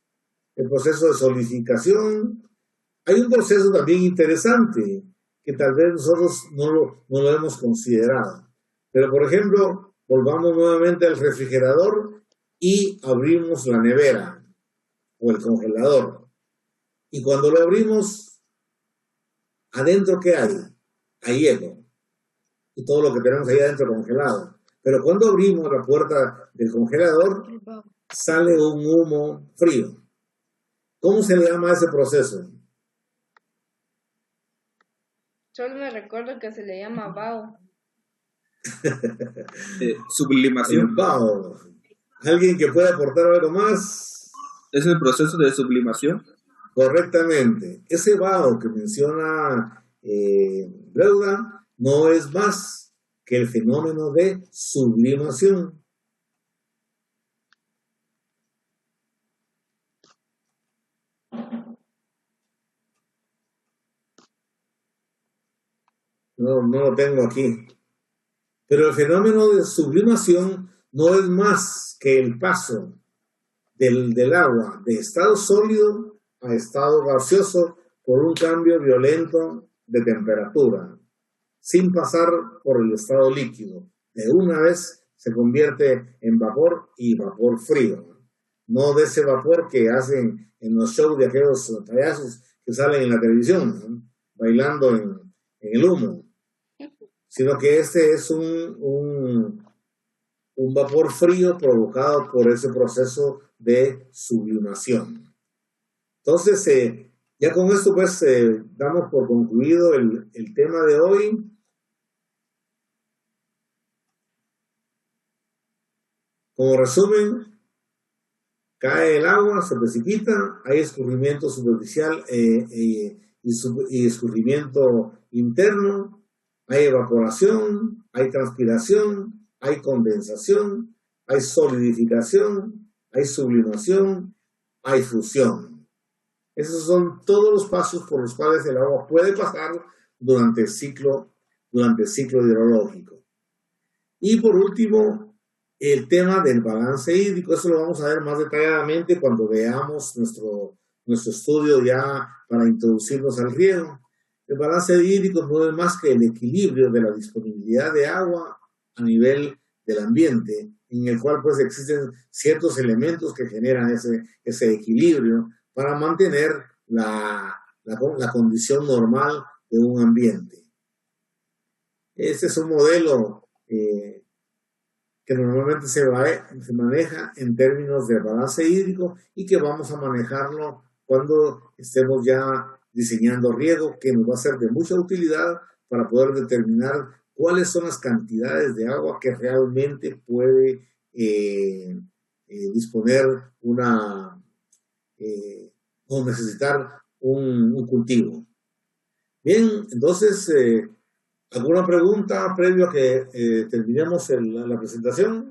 el proceso de solidificación. Hay un proceso también interesante que tal vez nosotros no lo hemos considerado. Pero, por ejemplo, volvamos nuevamente al refrigerador y abrimos la nevera o el congelador. Y cuando lo abrimos, adentro, ¿qué hay? Hay hielo. Y todo lo que tenemos ahí adentro congelado. Pero cuando abrimos la puerta del congelador, sale un humo frío. ¿Cómo se le llama a ese proceso? Solo me recuerdo que se le llama bao. Sublimación. El vaho. ¿Alguien que pueda aportar algo más? Es el proceso de sublimación. Correctamente. Ese vaho que menciona Breuda no es más que el fenómeno de sublimación. No lo tengo aquí. Pero el fenómeno de sublimación no es más que el paso del agua de estado sólido a estado gaseoso por un cambio violento de temperatura, sin pasar por el estado líquido. De una vez se convierte en vapor y vapor frío. No de ese vapor que hacen en los shows de aquellos payasos que salen en la televisión, ¿no? Bailando en el humo, sino que este es un vapor frío provocado por ese proceso de sublimación. Entonces, ya con esto pues damos por concluido el tema de hoy. Como resumen, cae el agua, se precipita, hay escurrimiento superficial y escurrimiento interno, hay evaporación, hay transpiración, hay condensación, hay solidificación, hay sublimación, hay fusión. Esos son todos los pasos por los cuales el agua puede pasar durante el ciclo hidrológico. Y por último, el tema del balance hídrico. Eso lo vamos a ver más detalladamente cuando veamos nuestro estudio ya para introducirnos al riego. El balance hídrico no es más que el equilibrio de la disponibilidad de agua a nivel del ambiente, en el cual pues existen ciertos elementos que generan ese equilibrio para mantener la condición normal de un ambiente. Este es un modelo que normalmente se maneja en términos de balance hídrico y que vamos a manejarlo cuando estemos ya diseñando riego, que nos va a ser de mucha utilidad para poder determinar cuáles son las cantidades de agua que realmente puede disponer o necesitar un cultivo. Bien, entonces, ¿alguna pregunta previo a que terminemos la presentación?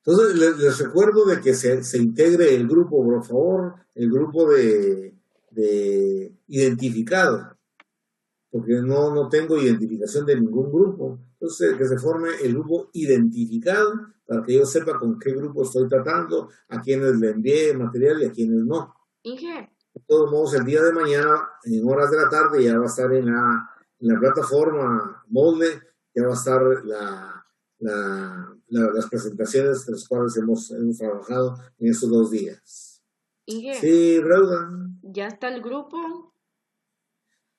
Entonces, les recuerdo de que se integre el grupo, por favor, el grupo de identificado, porque no tengo identificación de ningún grupo. Entonces, que se forme el grupo identificado para que yo sepa con qué grupo estoy tratando, a quienes le envié material y a quienes no. Inge, De todos modos, el día de mañana, en horas de la tarde, ya va a estar en la plataforma Molde, ya va a estar las presentaciones de las cuales hemos trabajado en estos 2 días. Inge, Sí, Breuda. ¿ya está el grupo?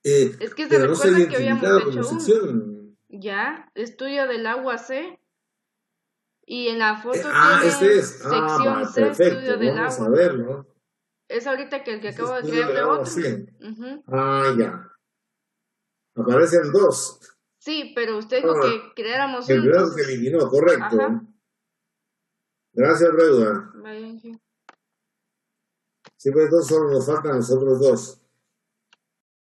Es que se pero no se ha recuerda que habíamos identificado como hecho uno. sección. Ya, estudio del agua C. Y en la foto tiene Este es. sección C, Perfecto. estudio del Vamos agua. a verlo. Es ahorita que el que Es acabo de estudio crearle del agua, otro. sí. Ujú. Ya. Aparecen 2. Sí, pero usted dijo que creáramos El uno. Breuda se Entonces, eliminó, correcto. ajá. Gracias, Breuda. Vaya, Inge. Sí, pues entonces solo nos faltan los otros 2.